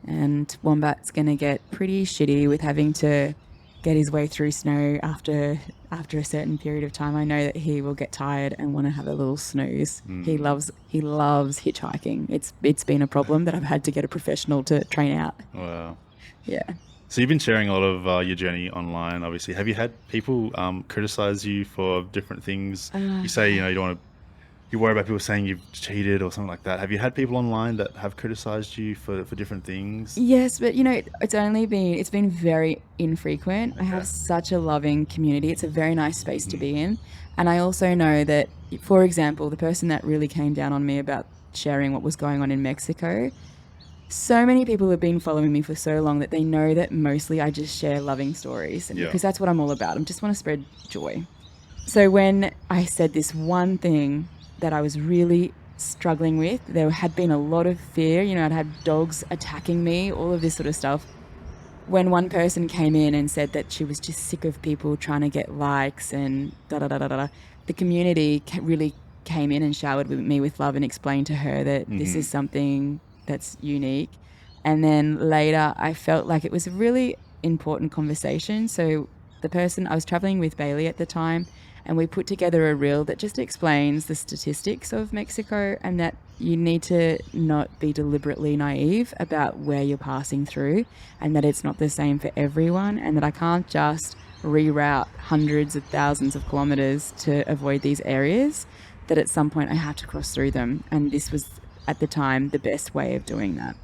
and Wombat's going to get pretty shitty with having to get his way through snow after a certain period of time. I know that he will get tired and want to have a little snooze. He loves hitchhiking. It's been a problem that I've had to get a professional to train out. Wow. Yeah. So you've been sharing a lot of your journey online, obviously. Have you had people criticize you for different things? You say, you don't want to, you worry about people saying you've cheated or something like that. Have you had people online that have criticized you for different things? Yes, but it's been very infrequent. I have such a loving community. It's a very nice space to be in. And I also know that, for example, the person that really came down on me about sharing what was going on in Mexico, so many people have been following me for so long that they know that mostly I just share loving stories, because that's what I'm all about. I just want to spread joy. So when I said this one thing that I was really struggling with, there had been a lot of fear. I'd had dogs attacking me, all of this sort of stuff. When one person came in and said that she was just sick of people trying to get likes and da-da-da-da-da, the community really came in and showered me with love and explained to her that this is something that's unique. And then later I felt like it was a really important conversation. So I was traveling with Bailey at the time, and we put together a reel that just explains the statistics of Mexico, and that you need to not be deliberately naive about where you're passing through, and that it's not the same for everyone, and that I can't just reroute hundreds of thousands of kilometers to avoid these areas, that at some point I have to cross through them. And this was, at the time, the best way of doing that.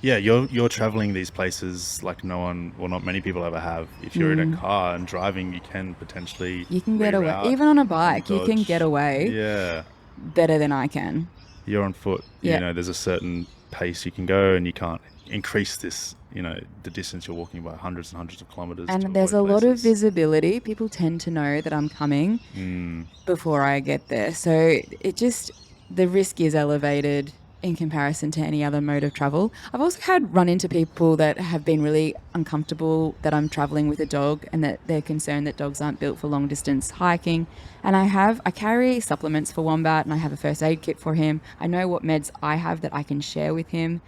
Yeah, you're traveling these places like no one, well, not many people ever have. If you're in a car and driving, you can potentially You can get away. reroute Even on a bike, you can dodge. get away Yeah, better than I can. you're on foot. Yeah. There's a certain pace you can go, and you can't increase this. The distance you're walking by hundreds and hundreds of kilometers. to And there's a avoid lot of places. visibility. People tend to know that I'm coming before I get there. So the risk is elevated in comparison to any other mode of travel. I've also run into people that have been really uncomfortable that I'm traveling with a dog, and that they're concerned that dogs aren't built for long distance hiking. And I carry supplements for Wombat, and I have a first aid kit for him. I know what meds I have that I can share with him,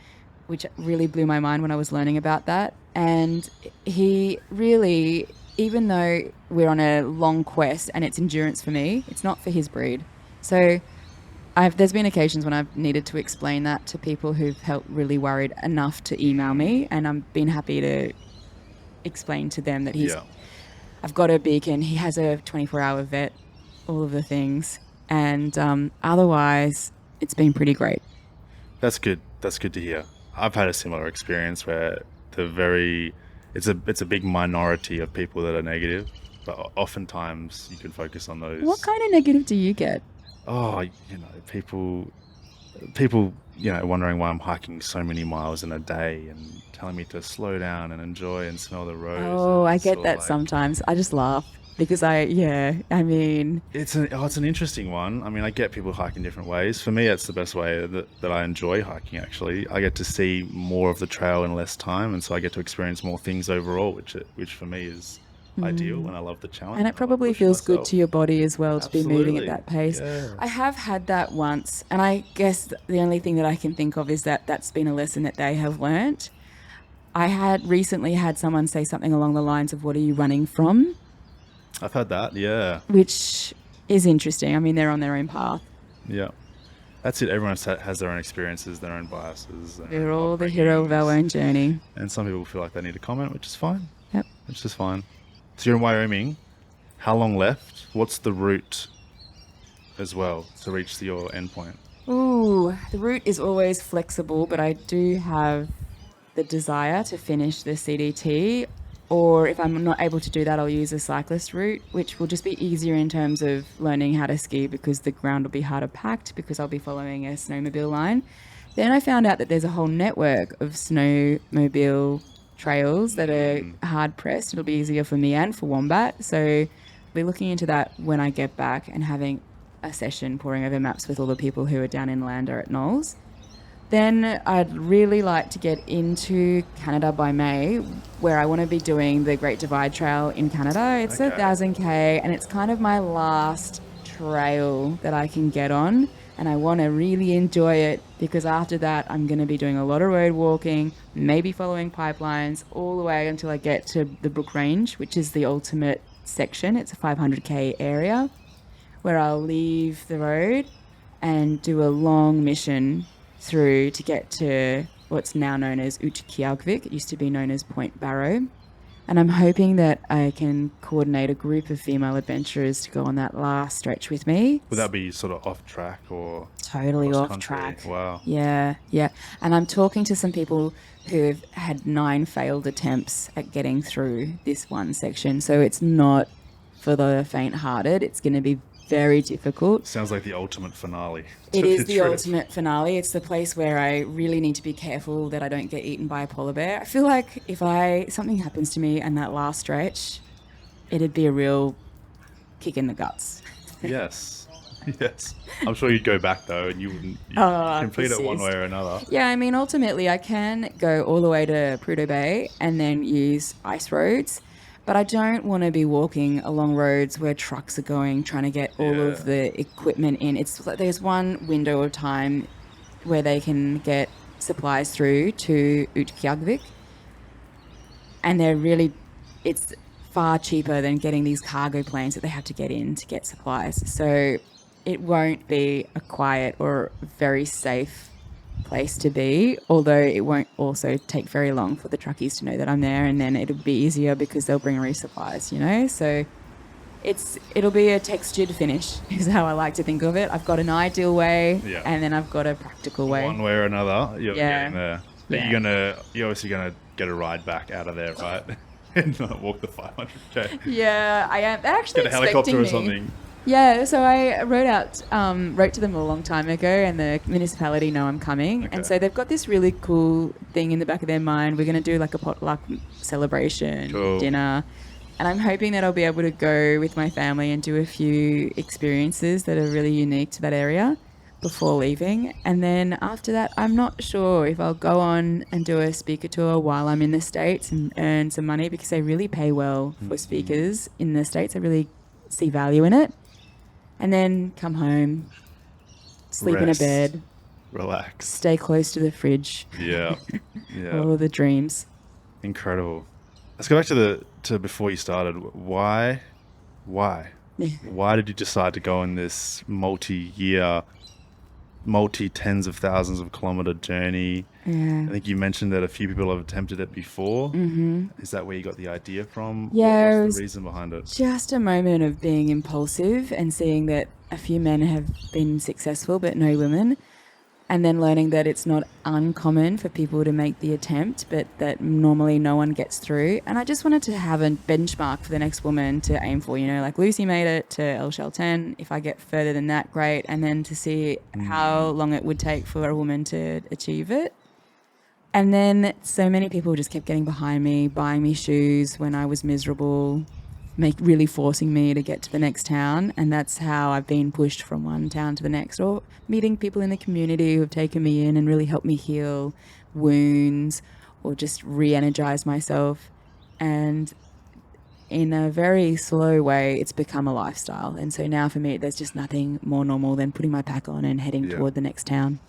which really blew my mind when I was learning about that. And he really, even though we're on a long quest and it's endurance for me, it's not for his breed. So there's been occasions when I've needed to explain that to people who've felt really worried enough to email me, and I've been happy to explain to them that I've got a beacon, he has a 24-hour vet, all of the things. And otherwise, it's been pretty great. That's good. That's good to hear. I've had a similar experience where it's a big minority of people that are negative, but oftentimes you can focus on those. What kind of negative do you get? Oh, people, wondering why I'm hiking so many miles in a day and telling me to slow down and enjoy and smell the rose. Oh, I get that sometimes. I just laugh because it's an interesting one. I mean, I get people hiking different ways. For me, it's the best way that I enjoy hiking, actually. I get to see more of the trail in less time, and so I get to experience more things overall, which for me is ideal, and I love the challenge. And it probably feels good to your body as well to be moving at that pace. Yeah. I have had that once, and I guess the only thing that I can think of is that that's been a lesson that they have learnt. I had recently had someone say something along the lines of, "What are you running from?" I've had that, yeah. Which is interesting. I mean, they're on their own path. Yeah. That's it. Everyone has their own experiences, their own biases. We're all the hero of our own journey. And some people feel like they need to comment, which is fine. Yep. Which is fine. So you're in Wyoming. How long left? What's the route as well to reach your endpoint? Ooh, the route is always flexible, but I do have the desire to finish the CDT, or if I'm not able to do that, I'll use a cyclist route, which will just be easier in terms of learning how to ski because the ground will be harder packed because I'll be following a snowmobile line. Then I found out that there's a whole network of snowmobile trails that are hard pressed. It'll be easier for me and for Wombat. So I'll be looking into that when I get back and having a session poring over maps with all the people who are down inland or at Knowles. Then I'd really like to get into Canada by May, where I want to be doing the Great Divide Trail in Canada. It's 1,000K, and it's kind of my last trail that I can get on, and I want to really enjoy it because after that I'm going to be doing a lot of road walking, maybe following pipelines all the way until I get to the Brook Range, which is the ultimate section. It's a 500K area where I'll leave the road and do a long mission through to get to what's now known as Utqiagvik. It used to be known as Point Barrow. And I'm hoping that I can coordinate a group of female adventurers to go on that last stretch with me. Would that be sort of off track or Totally off cross-country? track. Wow. Yeah. And I'm talking to some people who've had 9 failed attempts at getting through this one section. So it's not for the faint-hearted. It's going to be very difficult. Sounds like the ultimate finale. It is the ultimate finale. It's the place where I really need to be careful that I don't get eaten by a polar bear. I feel like if something happens to me in that last stretch, it'd be a real kick in the guts. Yes. I'm sure you'd go back though, and you wouldn't complete it one way or another. Yeah, I mean, ultimately, I can go all the way to Prudhoe Bay and then use ice roads. But I don't want to be walking along roads where trucks are going, trying to get all of the equipment in. It's like there's one window of time where they can get supplies through to Utqiagvik, and it's far cheaper than getting these cargo planes that they have to get in to get supplies. So it won't be a quiet or very safe place to be, although it won't also take very long for the truckies to know that I'm there, and then it'll be easier because they'll bring resupplies, so it'll be a textured finish is how I like to think of it. I've got an ideal way, and then I've got a practical way. One way or another, you're getting there. But you're obviously gonna get a ride back out of there, right? And not walk the 500k. Yeah, I am. They're actually get a helicopter or something. Yeah, so I wrote to them a long time ago, and the municipality know I'm coming. Okay. And so they've got this really cool thing in the back of their mind. We're going to do like a potluck celebration, dinner. And I'm hoping that I'll be able to go with my family and do a few experiences that are really unique to that area before leaving. And then after that, I'm not sure if I'll go on and do a speaker tour while I'm in the States and earn some money, because they really pay well for speakers in the States. I really see value in it. And then come home, sleep Rest, in a bed, relax, stay close to the fridge. Yeah. All of the dreams. Incredible. Let's go back to before you started. Why did you decide to go on this multi-year, tens of thousands of kilometer journey? I think you mentioned that a few people have attempted it before. Is that where you got the idea from? Yeah, what was the reason behind it? Just a moment of being impulsive and seeing that a few men have been successful but no women, and then learning that it's not uncommon for people to make the attempt, but that normally no one gets through. And I just wanted to have a benchmark for the next woman to aim for, like Lucy made it to El Chalten. If I get further than that, great. And then to see how long it would take for a woman to achieve it. And then so many people just kept getting behind me, buying me shoes when I was miserable, really forcing me to get to the next town. And that's how I've been pushed from one town to the next, or meeting people in the community who have taken me in and really helped me heal wounds or just re-energize myself. And in a very slow way, it's become a lifestyle. And so now for me, there's just nothing more normal than putting my pack on and heading toward the next town.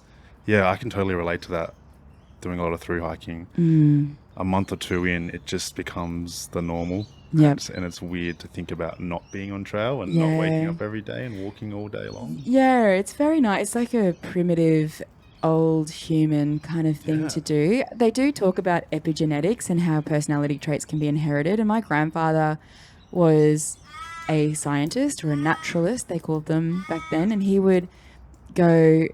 Yeah, I can totally relate to that. Doing a lot of through hiking. A month or two in, it just becomes the normal. Yep. And it's weird to think about not being on trail and not waking up every day and walking all day long. Yeah, it's very nice. It's like a primitive, old human kind of thing to do. They do talk about epigenetics and how personality traits can be inherited. And my grandfather was a scientist, or a naturalist, they called them back then. And he would go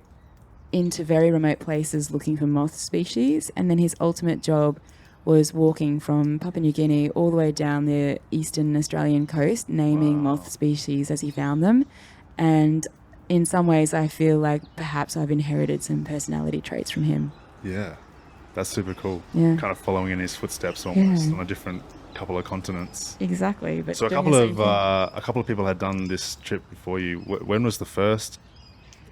into very remote places looking for moth species, and then his ultimate job was walking from Papua New Guinea all the way down the eastern Australian coast, naming moth species as he found them. And in some ways I feel like perhaps I've inherited some personality traits from him. Yeah, that's super cool. Yeah. Kind of following in his footsteps almost on a different couple of continents. Exactly. But so a couple of people had done this trip before you. When was the first?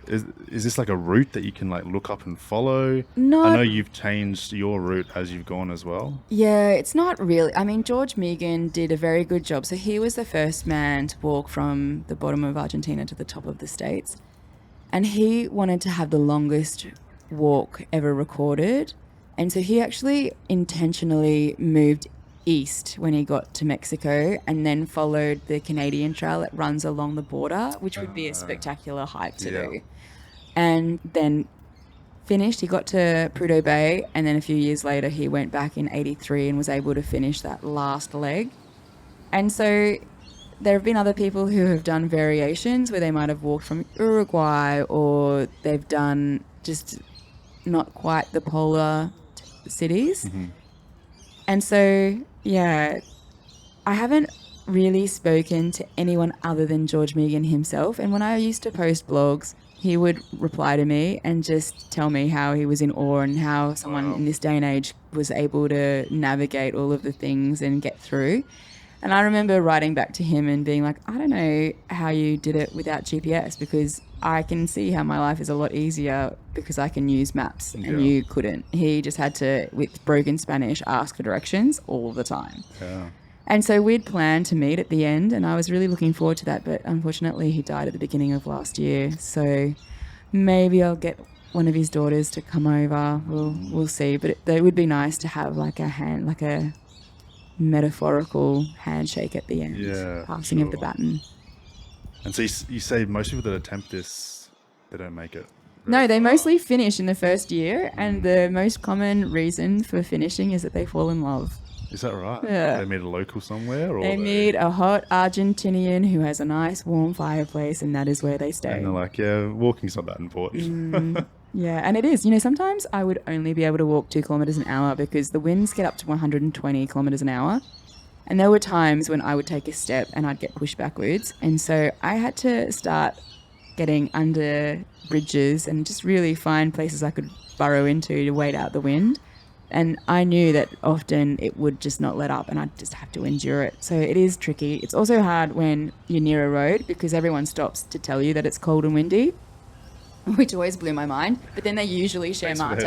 Is this like a route that you can like look up and follow? No. I know you've changed your route as you've gone as well. Yeah, it's not really. I mean, George Megan did a very good job. So he was the first man to walk from the bottom of Argentina to the top of the States. And he wanted to have the longest walk ever recorded. And so he actually intentionally moved east when he got to Mexico, and then followed the Canadian trail that runs along the border, which would be a spectacular hike to do. And then finished. He got to Prudhoe Bay, and then a few years later he went back in 83 and was able to finish that last leg. And so there have been other people who have done variations where they might have walked from Uruguay, or they've done just not quite the polar cities. Mm-hmm. And so, yeah, I haven't really spoken to anyone other than George Megan himself. And when I used to post blogs, he would reply to me and just tell me how he was in awe and how someone in this day and age was able to navigate all of the things and get through. And I remember writing back to him and being like, I don't know how you did it without GPS, because I can see how my life is a lot easier because I can use maps and you couldn't. He just had to, with broken Spanish, ask for directions all the time. Yeah. And so we'd planned to meet at the end, and I was really looking forward to that, but unfortunately he died at the beginning of last year. So maybe I'll get one of his daughters to come over. We'll see. But it would be nice to have like a metaphorical handshake at the end. Yeah, passing of the baton. And so you say most people that attempt this, they don't make it. No, they mostly finish in the first year, and the most common reason for finishing is that they fall in love. Is that right? Yeah. They meet a local somewhere? Or they meet a hot Argentinian who has a nice warm fireplace, and that is where they stay. And they're like, yeah, walking's not that important. Yeah, and it is. Sometimes I would only be able to walk 2 kilometres an hour because the winds get up to 120 kilometres an hour. And there were times when I would take a step and I'd get pushed backwards. And so I had to start getting under bridges and just really find places I could burrow into to wait out the wind. And I knew that often it would just not let up and I'd just have to endure it. So it is tricky. It's also hard when you're near a road because everyone stops to tell you that it's cold and windy, which always blew my mind. But then they usually share mate.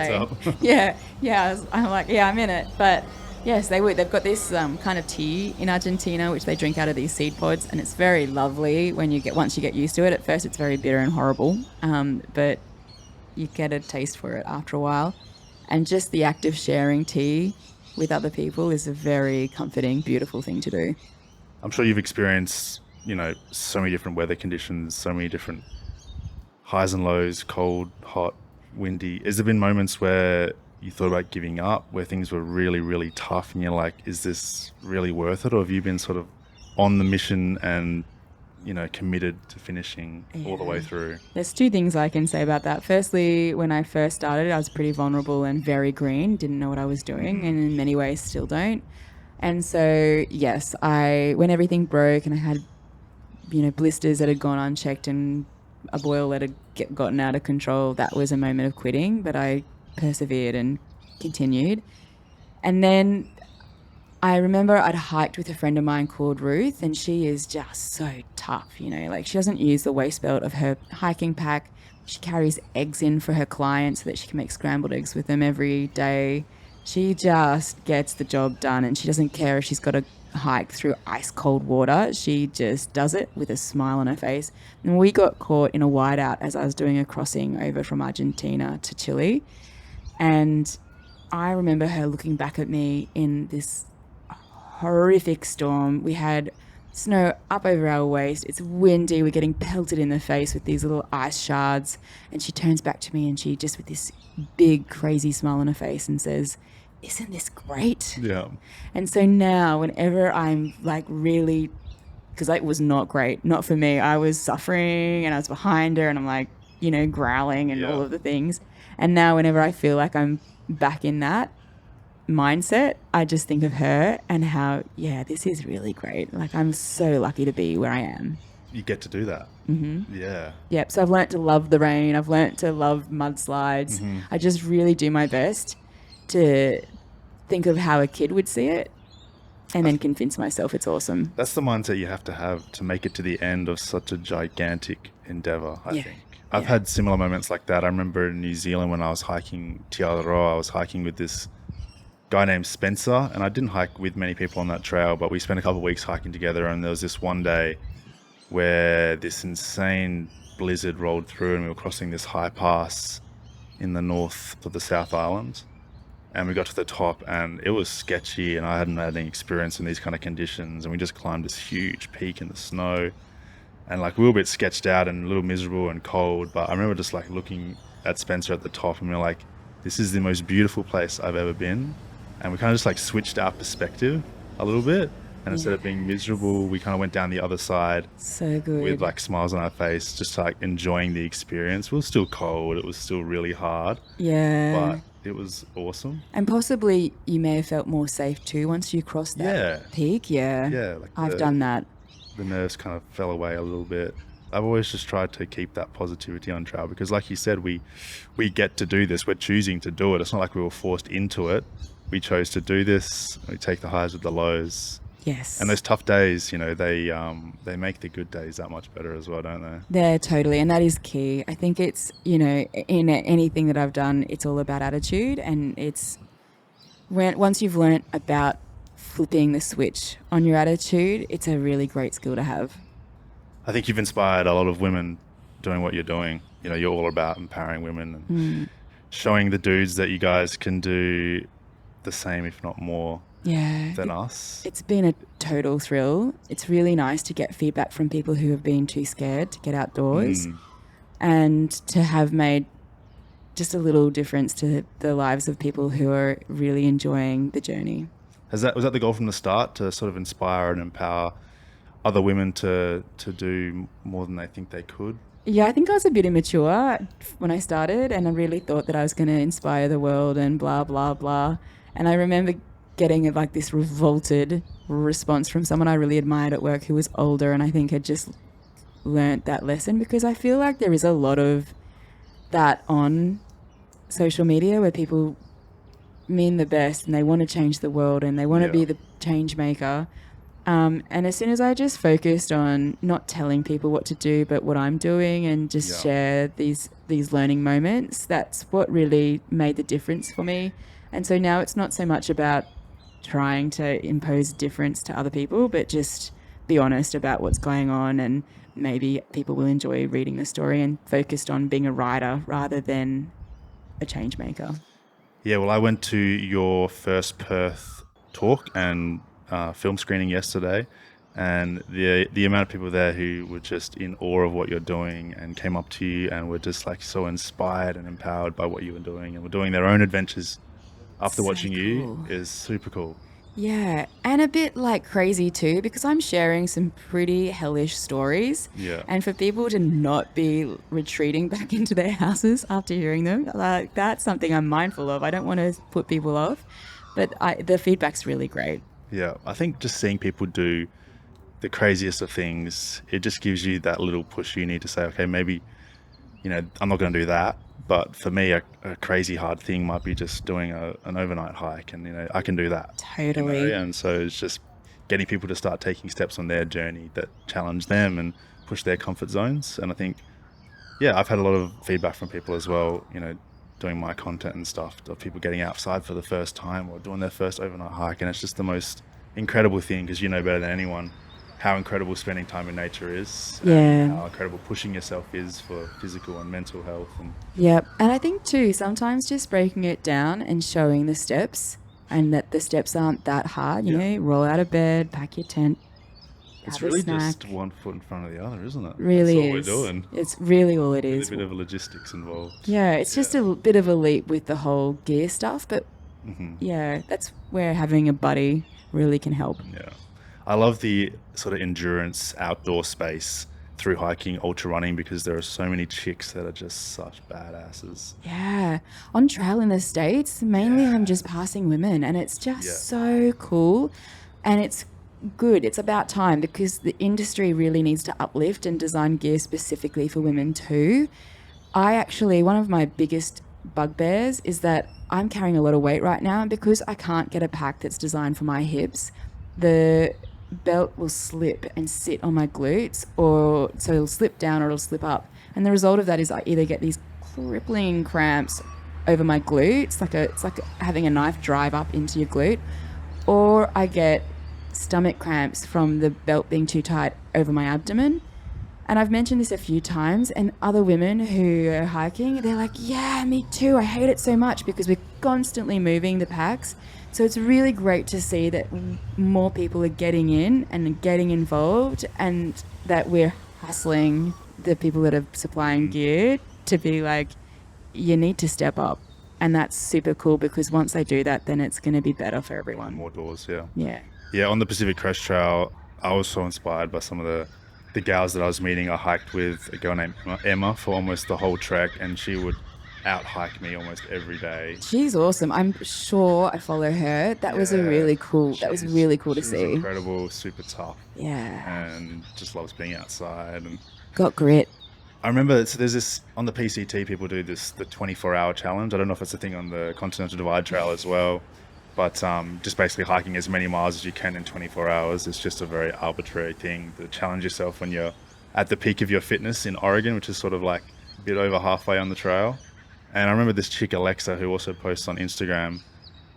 Yeah. I'm like, yeah, I'm in it. But yes, they would. They've got this kind of tea in Argentina, which they drink out of these seed pods, and it's very lovely once you get used to it. At first, it's very bitter and horrible, but you get a taste for it after a while. And just the act of sharing tea with other people is a very comforting, beautiful thing to do. I'm sure you've experienced, so many different weather conditions, so many different highs and lows, cold, hot, windy. Has there been moments where you thought about giving up, where things were really, really tough and you're like, is this really worth it? Or have you been sort of on the mission and, committed to finishing all the way through? There's 2 things I can say about that. Firstly, when I first started, I was pretty vulnerable and very green, didn't know what I was doing, and in many ways still don't. And so, yes, when everything broke and I had, blisters that had gone unchecked and a boil that had gotten out of control, that was a moment of quitting, but I persevered and continued. And then I remember I'd hiked with a friend of mine called Ruth, and she is just so tough, she doesn't use the waist belt of her hiking pack. She carries eggs in for her clients so that she can make scrambled eggs with them every day. She just gets the job done, and she doesn't care if she's got to hike through ice cold water. She just does it with a smile on her face. And we got caught in a whiteout as I was doing a crossing over from Argentina to Chile. And I remember her looking back at me in this horrific storm. We had snow up over our waist. It's windy. We're getting pelted in the face with these little ice shards. And she turns back to me and she just with this big, crazy smile on her face and says, "Isn't this great?" Yeah. And so now whenever I'm like really, because it was not great, not for me. I was suffering and I was behind her and I'm like, growling and all of the things. And now whenever I feel like I'm back in that mindset, I just think of her and how, this is really great. Like, I'm so lucky to be where I am. You get to do that. Mm-hmm. Yeah. Yep. So I've learnt to love the rain. I've learnt to love mudslides. Mm-hmm. I just really do my best to think of how a kid would see it and then convince myself it's awesome. That's the mindset you have to make it to the end of such a gigantic endeavor, I think. I've had similar moments like that. I remember in New Zealand when I was hiking Te Aroa, I was hiking with this guy named Spencer, and I didn't hike with many people on that trail, but we spent a couple of weeks hiking together, and there was this one day where this insane blizzard rolled through and we were crossing this high pass in the north of the South Island, and we got to the top and it was sketchy and I hadn't had any experience in these kind of conditions, and we just climbed this huge peak in the snow and like we were a bit sketched out and a little miserable and cold, but I remember just like looking at Spencer at the top, and we were like, this is the most beautiful place I've ever been. And we kind of just like switched our perspective a little bit. And instead of being miserable, we kind of went down the other side So good. with like smiles on our face, just like enjoying the experience. It was still cold. It was still really hard, Yeah. but it was awesome. And possibly you may have felt more safe too once you crossed that peak. Yeah. Yeah. Like I've done that. the nerves kind of fell away a little bit. I've always just tried to keep that positivity on trail because, like you said, we get to do this. We're choosing to do it. It's not like we were forced into it. We chose to do this. We take the highs with the lows. Yes. And those tough days, you know, they make the good days that much better as well, don't they? They're totally. And that is key. I think it's, you know, in anything that I've done, it's all about attitude. And it's once you've learnt about flipping the switch on your attitude, it's a really great skill to have. I think you've inspired a lot of women doing what you're doing. You know, you're all about empowering women and showing the dudes that you guys can do the same, if not more, than us. It's been a total thrill. It's really nice to get feedback from people who have been too scared to get outdoors and to have made just a little difference to the lives of people who are really enjoying the journey. Was that the goal from the start, to sort of inspire and empower other women to do more than they think they could? Yeah, I think I was a bit immature when I started, and I really thought that I was going to inspire the world and blah, blah, blah. And I remember getting like this revolted response from someone I really admired at work who was older, and I think had just learnt that lesson, because I feel like there is a lot of that on social media where people mean the best and they want to change the world and they want to be the change maker. And as soon as I just focused on not telling people what to do, but what I'm doing, and just share these learning moments, that's what really made the difference for me. And so now it's not so much about trying to impose difference to other people, but just be honest about what's going on, and maybe people will enjoy reading the story, and focused on being a writer rather than a change maker. Yeah, well, I went to your first Perth talk and film screening yesterday, and the amount of people there who were just in awe of what you're doing and came up to you and were just like so inspired and empowered by what you were doing, and were doing their own adventures after watching you is super cool. Yeah, and a bit like crazy too, because I'm sharing some pretty hellish stories. Yeah. And for people to not be retreating back into their houses after hearing them, like, that's something I'm mindful of. I don't want to put people off, but the feedback's really great. Yeah, I think just seeing people do the craziest of things, it just gives you that little push you need to say, okay, maybe, you know, I'm not going to do that. But for me, a crazy hard thing might be just doing an overnight hike, and, you know, I can do that. Totally. You know? And so it's just getting people to start taking steps on their journey that challenge them and push their comfort zones. And I think, I've had a lot of feedback from people as well, you know, doing my content and stuff, of people getting outside for the first time or doing their first overnight hike. And it's just the most incredible thing, because you know better than anyone how incredible spending time in nature is, and how incredible pushing yourself is for physical and mental health. Yep. And I think too, sometimes just breaking it down and showing the steps, and that the steps aren't that hard, you know, roll out of bed, pack your tent. It's really just one foot in front of the other, isn't it? Really That's all we're doing. It's really all it is. A bit of logistics involved. Yeah, it's just a bit of a leap with the whole gear stuff, but that's where having a buddy really can help. Yeah. I love the sort of endurance outdoor space through hiking, ultra running, because there are so many chicks that are just such badasses. Yeah. On trail in the States, mainly I'm just passing women, and it's just so cool. And it's good. It's about time, because the industry really needs to uplift and design gear specifically for women too. One of my biggest bugbears is that I'm carrying a lot of weight right now, and because I can't get a pack that's designed for my hips, the belt will slip and sit on my glutes, or so it'll slip down or it'll slip up. And the result of that is I either get these crippling cramps over my glutes, it's like having a knife drive up into your glute, or I get stomach cramps from the belt being too tight over my abdomen. And I've mentioned this a few times, and other women who are hiking, they're like, yeah, me too. I hate it so much, because we're constantly moving the packs. So it's really great to see that more people are getting in and getting involved, and that we're hustling the people that are supplying gear to be like, you need to step up. And that's super cool because once they do that, then it's going to be better for everyone. More doors, yeah. Yeah. Yeah, on the Pacific Crest Trail, I was so inspired by some of the gals that I was meeting. I hiked with a girl named Emma for almost the whole trek, and she would out-hike me almost every day. She's awesome. I'm sure I follow her. That was really cool to see. Incredible, super tough. Yeah. And just loves being outside. And got grit. I remember there's this on the PCT, people do the 24-hour challenge. I don't know if it's a thing on the Continental Divide Trail as well, but just basically hiking as many miles as you can in 24 hours. It's just a very arbitrary thing to challenge yourself when you're at the peak of your fitness in Oregon, which is sort of like a bit over halfway on the trail. And I remember this chick, Alexa, who also posts on Instagram,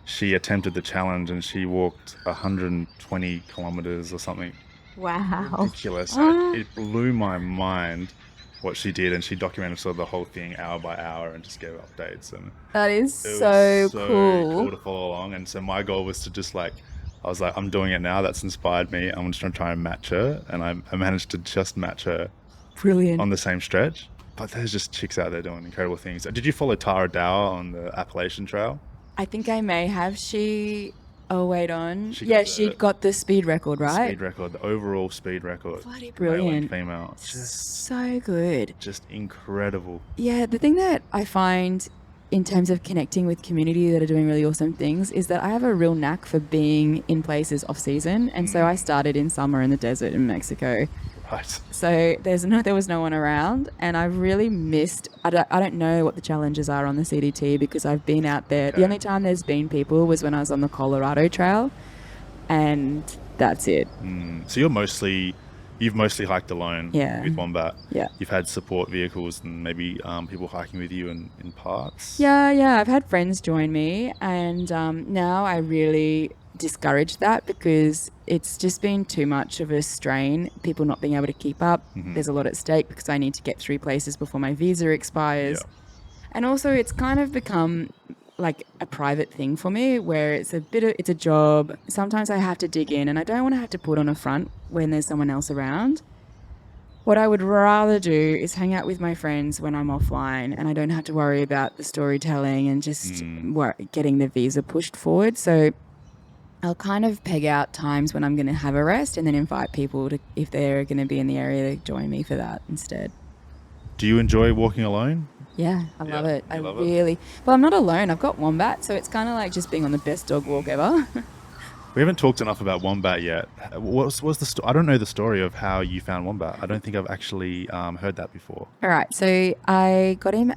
she attempted the challenge and she walked 120 kilometers or something. Wow. Ridiculous. It blew my mind what she did, and she documented sort of the whole thing hour by hour and just gave updates. And that is so cool to follow along. And so my goal was to just I was like, I'm doing it now. That's inspired me. I'm just going to try and match her. And I managed to just match her. Brilliant. On the same stretch. But there's just chicks out there doing incredible things. Did you follow Tara Dower on the Appalachian Trail? I think I may have. She'd got the speed record, right? Speed record, the overall speed record. Bloody brilliant. Female. Just so good. Just incredible. Yeah, the thing that I find in terms of connecting with community that are doing really awesome things is that I have a real knack for being in places off season. And so I started in summer in the desert in Mexico. Right. So there was no one around, and I really missed. I don't know what the challenges are on the CDT because I've been out there. Okay. The only time there's been people was when I was on the Colorado Trail, and that's it. So you've mostly hiked alone. With Wombat. Yeah. You've had support vehicles and maybe people hiking with you in parts. Yeah. I've had friends join me, and now I really discourage that because it's just been too much of a strain, people not being able to keep up. There's a lot at stake because I need to get 3 places before my visa expires. And also it's kind of become like a private thing for me where it's a job. Sometimes I have to dig in and I don't want to have to put on a front when there's someone else around. What I would rather do is hang out with my friends when I'm offline and I don't have to worry about the storytelling and just getting the visa pushed forward. So I'll kind of peg out times when I'm going to have a rest and then invite people to, if they're going to be in the area, to join me for that instead. Do you enjoy walking alone? Yeah, I love it. Well, I'm not alone. I've got Wombat, so it's kind of like just being on the best dog walk ever. We haven't talked enough about Wombat yet. What's the I don't know the story of how you found Wombat. I don't think I've actually heard that before. All right. So I got him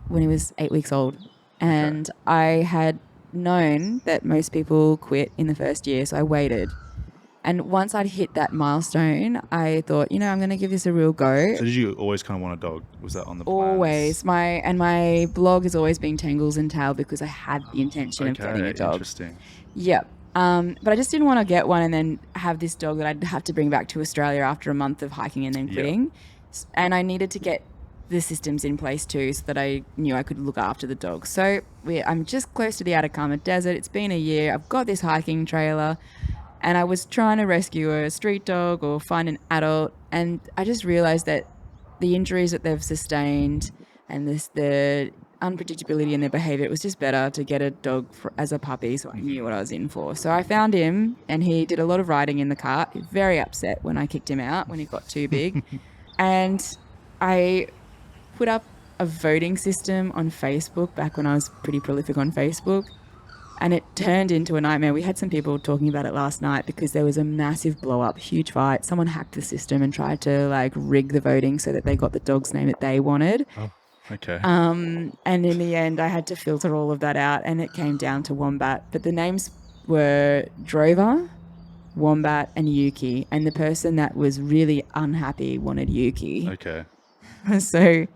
when he was 8 weeks old, and I had known that most people quit in the first year, so I waited. And once I'd hit that milestone, I thought, I'm going to give this a real go. So did you always kind of want a dog? Was that on the plans? Always. My blog has always been Tangles and Tail because I had the intention of getting a dog. Interesting. Yep. But I just didn't want to get one and then have this dog that I'd have to bring back to Australia after a month of hiking and then quitting. Yep. And I needed to get the systems in place too so that I knew I could look after the dog. So I'm just close to the Atacama Desert. It's been a year. I've got this hiking trailer and I was trying to rescue a street dog or find an adult, and I just realized that the injuries that they've sustained and the unpredictability in their behavior, it was just better to get a dog as a puppy so I knew what I was in for. So I found him and he did a lot of riding in the cart. He was very upset when I kicked him out when he got too big. And I put up a voting system on Facebook back when I was pretty prolific on Facebook, and it turned into a nightmare. We had some people talking about it last night because there was a massive blow up, huge fight. Someone hacked the system and tried to rig the voting so that they got the dog's name that they wanted. Oh, okay. And in the end I had to filter all of that out and it came down to Wombat, but the names were Drover, Wombat and Yuki, and the person that was really unhappy wanted Yuki. Okay. So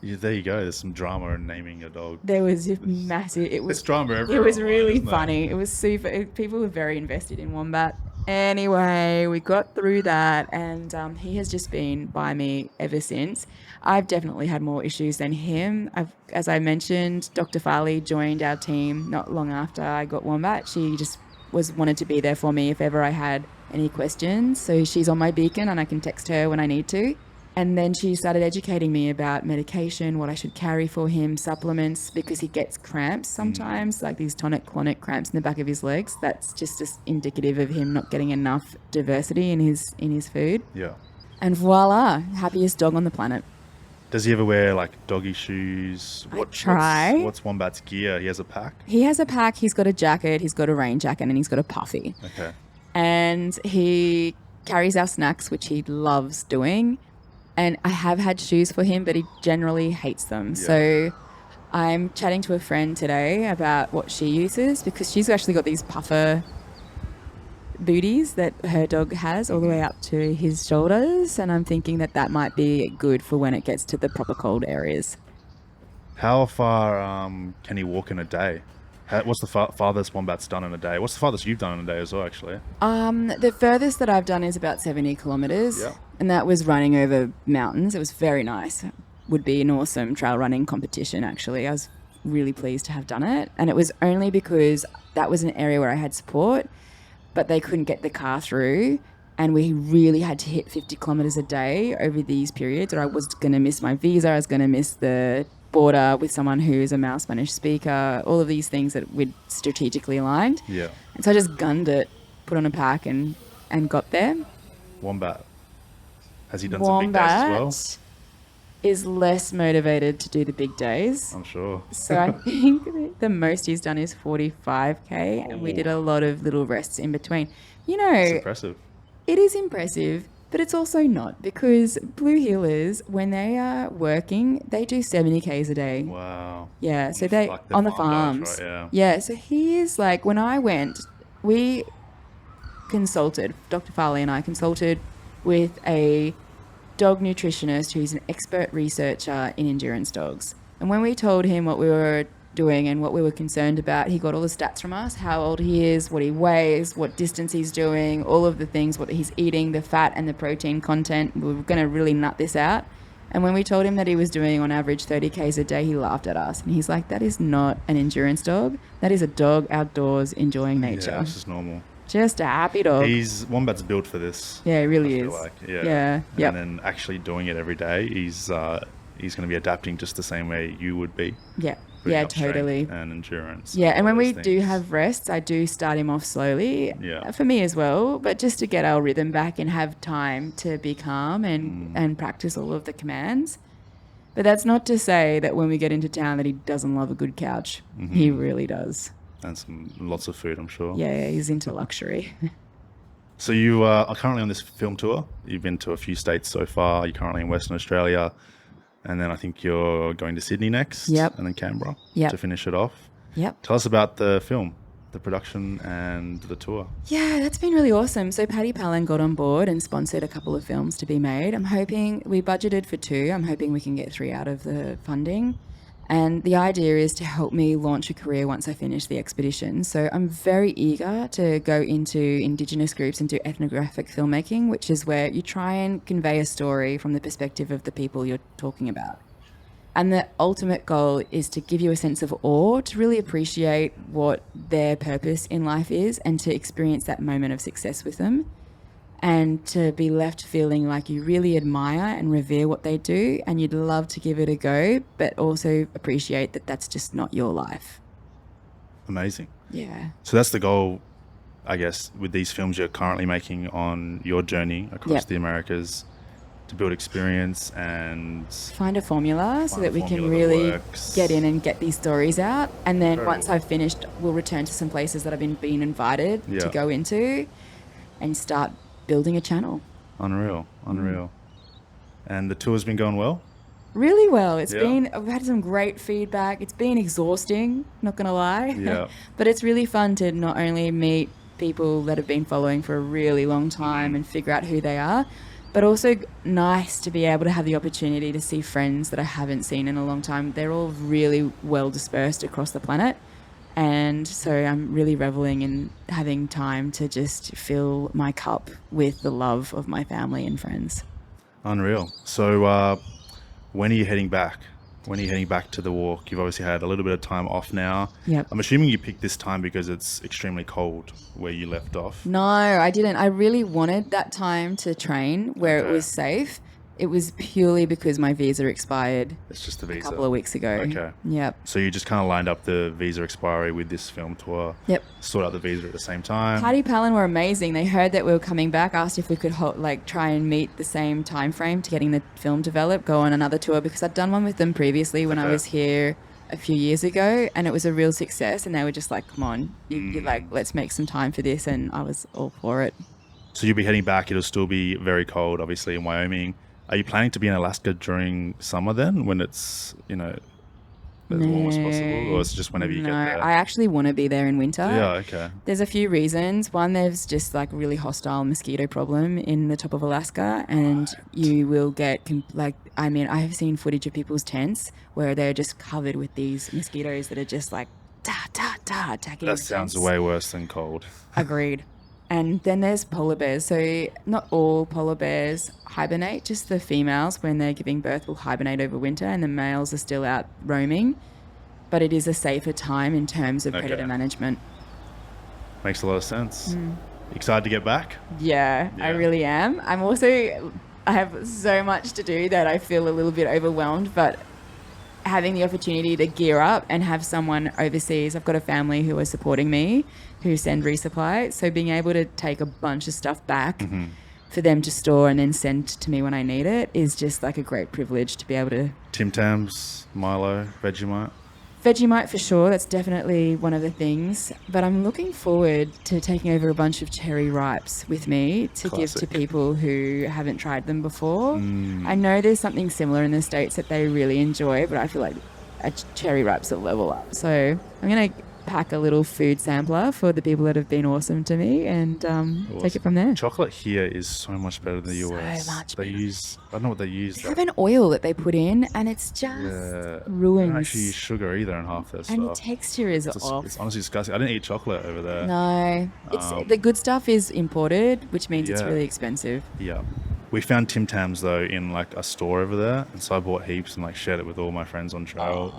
there you go. There's some drama in naming a dog. There was massive. There's drama everywhere. It was really funny. It was super. People were very invested in Wombat. Anyway, we got through that, and he has just been by me ever since. I've definitely had more issues than him. As I mentioned, Dr. Farley joined our team not long after I got Wombat. She just wanted to be there for me if ever I had any questions. So she's on my beacon, and I can text her when I need to. And then she started educating me about medication, what I should carry for him, supplements, because he gets cramps sometimes, like these tonic-clonic cramps in the back of his legs. That's just indicative of him not getting enough diversity in his food. Yeah. And voila, happiest dog on the planet. Does he ever wear like doggy shoes? What's Wombat's gear? He has a pack? He has a pack. He's got a jacket. He's got a rain jacket, and he's got a puffy. Okay. And he carries our snacks, which he loves doing. And I have had shoes for him, but he generally hates them. Yeah. So I'm chatting to a friend today about what she uses, because she's actually got these puffer booties that her dog has all the way up to his shoulders. And I'm thinking that might be good for when it gets to the proper cold areas. How far can he walk in a day? What's the farthest Wombat's done in a day? What's the farthest you've done in a day as well, actually? The furthest that I've done is about 70 kilometres. Yeah. And that was running over mountains. It was very nice. Would be an awesome trail running competition, actually. I was really pleased to have done it. And it was only because that was an area where I had support, but they couldn't get the car through. And we really had to hit 50 kilometres a day over these periods, or I was going to miss my visa. I was going to miss the border with someone who is a Mal Spanish speaker, all of these things that we'd strategically aligned. Yeah. And so I just gunned it, put on a pack and got there. Wombat. Has he done some big days as well? Wombat is less motivated to do the big days. I'm sure. So I think the most he's done is 45k, and we did a lot of little rests in between. You know, it's impressive. It is impressive, but it's also not, because blue heelers, when they are working, they do 70k's a day. Wow. Yeah, so they like on the farms. Guys, right? Yeah, so he is like, when I went, we consulted, Dr. Farley and I consulted with a dog nutritionist who's an expert researcher in endurance dogs. And when we told him what we were doing and what we were concerned about, he got all the stats from us, how old he is, what he weighs, what distance he's doing, all of the things, what he's eating, the fat and the protein content. We were going to really nut this out. And when we told him that he was doing on average 30k's a day, he laughed at us. And he's like, that is not an endurance dog. That is a dog outdoors enjoying nature. Yeah, this is normal. Just a happy dog. Wombat's built for this. Yeah, he really is. Like. Yeah. And then actually doing it every day, he's going to be adapting just the same way you would be. Yeah. Yeah, totally. And endurance. Yeah, and when we do have rests, I do start him off slowly. Yeah. For me as well, but just to get our rhythm back and have time to be calm and practice all of the commands. But that's not to say that when we get into town that he doesn't love a good couch. Mm-hmm. He really does. And lots of food, I'm sure. Yeah, he's into luxury. So you are currently on this film tour. You've been to a few states so far. You're currently in Western Australia. And then I think you're going to Sydney next. Yep. And then Canberra to finish it off. Yep. Tell us about the film, the production and the tour. Yeah, that's been really awesome. So Paddy Palin got on board and sponsored a couple of films to be made. I'm hoping, we budgeted for 2. I'm hoping we can get 3 out of the funding. And the idea is to help me launch a career once I finish the expedition. So I'm very eager to go into Indigenous groups and do ethnographic filmmaking, which is where you try and convey a story from the perspective of the people you're talking about. And the ultimate goal is to give you a sense of awe, to really appreciate what their purpose in life is and to experience that moment of success with them. And to be left feeling like you really admire and revere what they do and you'd love to give it a go, but also appreciate that that's just not your life. Amazing. Yeah. So that's the goal, I guess, with these films you're currently making on your journey across the Americas, to build experience and find a formula so that we can really get in and get these stories out. And then once I've finished, we'll return to some places that I've been invited to go into and start building a channel. Unreal. And the tour's been going well? Really well. I've had some great feedback. It's been exhausting, not going to lie. Yeah. But it's really fun to not only meet people that have been following for a really long time and figure out who they are, but also nice to be able to have the opportunity to see friends that I haven't seen in a long time. They're all really well dispersed across the planet. And so I'm really reveling in having time to just fill my cup with the love of my family and friends. Unreal. So when are you heading back? When are you heading back to the walk? You've obviously had a little bit of time off now. Yep. I'm assuming you picked this time because it's extremely cold where you left off. No, I didn't. I really wanted that time to train where it was safe. It was purely because my visa expired It's just the a visa. couple of weeks ago. Okay. Yep. So you just kind of lined up the visa expiry with this film tour. Yep. Sort out the visa at the same time. Paddy Palin were amazing. They heard that we were coming back, asked if we could try and meet the same time frame to getting the film developed, go on another tour, because I'd done one with them previously when I was here a few years ago, and it was a real success. And they were just like, "Come on, you let's make some time for this," and I was all for it. So you'll be heading back. It'll still be very cold, obviously, in Wyoming. Are you planning to be in Alaska during summer then, when it's, as warm as possible? Or is it just whenever you get there? I actually want to be there in winter. Yeah, okay. There's a few reasons. One, there's just like a really hostile mosquito problem in the top of Alaska, and you will get I have seen footage of people's tents where they're just covered with these mosquitoes that are just like attacking. That sounds way worse than cold. Agreed. And then there's polar bears. So not all polar bears hibernate, just the females when they're giving birth will hibernate over winter, and the males are still out roaming. But it is a safer time in terms of predator management. Makes a lot of sense. Excited to get back? Yeah, I really am. I have so much to do that I feel a little bit overwhelmed, but having the opportunity to gear up and have someone overseas, I've got a family who are supporting me, who send resupply. So being able to take a bunch of stuff back for them to store and then send to me when I need it is just like a great privilege to be able to. Tim Tams, Milo, Vegemite? Vegemite for sure, that's definitely one of the things. But I'm looking forward to taking over a bunch of cherry ripes with me to give to people who haven't tried them before. I know there's something similar in the States that they really enjoy, but I feel like a cherry ripe's a level up. So I'm going to pack a little food sampler for the people that have been awesome to me and take it from there. Chocolate here is so much better than the US. So much better. I don't know what they use. They have an oil that they put in and it's just ruins. They don't actually use sugar either in half their stuff. And the texture is off. It's honestly disgusting. I didn't eat chocolate over there. No. The good stuff is imported, which means it's really expensive. Yeah. We found Tim Tams though in like a store over there, and so I bought heaps and like shared it with all my friends on trail.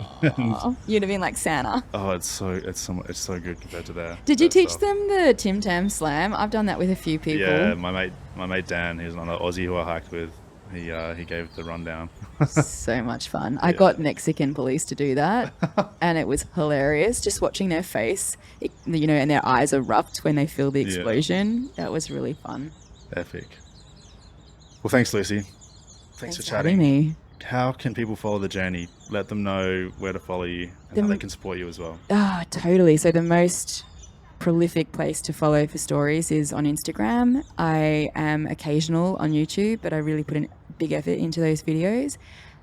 You'd have been like Santa. Oh, it's so good compared to there. Did you teach them the Tim Tam slam? I've done that with a few people. Yeah, my mate Dan, who's another Aussie who I hiked with, he gave the rundown. So much fun. I got Mexican police to do that, and it was hilarious. Just watching their face, and their eyes erupt when they feel the explosion. That was really fun. Epic. Well, thanks, Lucy. Thanks for chatting. Having me. How can people follow the journey? Let them know where to follow you and how they can support you as well. Oh, totally. So the most prolific place to follow for stories is on Instagram. I am occasional on YouTube, but I really put a big effort into those videos.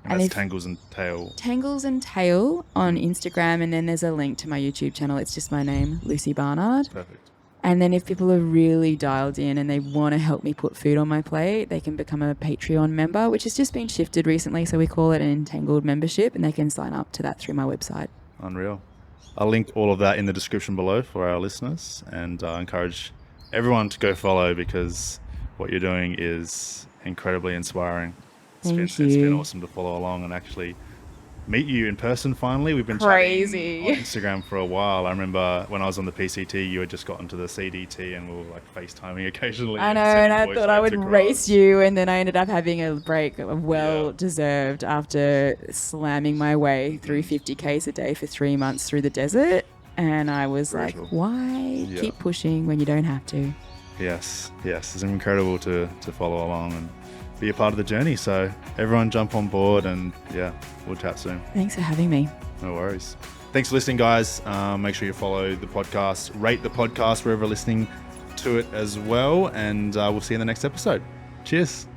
And that's Tangles and Tail. Tangles and Tail on Instagram, and then there's a link to my YouTube channel. It's just my name, Lucy Barnard. Perfect. And then if people are really dialed in and they want to help me put food on my plate, they can become a Patreon member, which has just been shifted recently. So we call it an Entangled membership, and they can sign up to that through my website. Unreal. I'll link all of that in the description below for our listeners, and I encourage everyone to go follow because what you're doing is incredibly inspiring. It's been awesome to follow along and actually meet you in person finally. We've been chatting on Instagram for a while. I remember when I was on the PCT, you had just gotten to the CDT and we were like FaceTiming occasionally. I know, and I thought I would race you, and then I ended up having a break, well-deserved, after slamming my way through 50Ks a day for 3 months through the desert. And I was like, why keep pushing when you don't have to? Yes. It's incredible to follow along and be a part of the journey. So everyone jump on board, and we'll chat soon. Thanks for having me. No worries. Thanks for listening, guys. Make sure you follow the podcast, rate the podcast wherever listening to it as well, and we'll see you in the next episode. Cheers.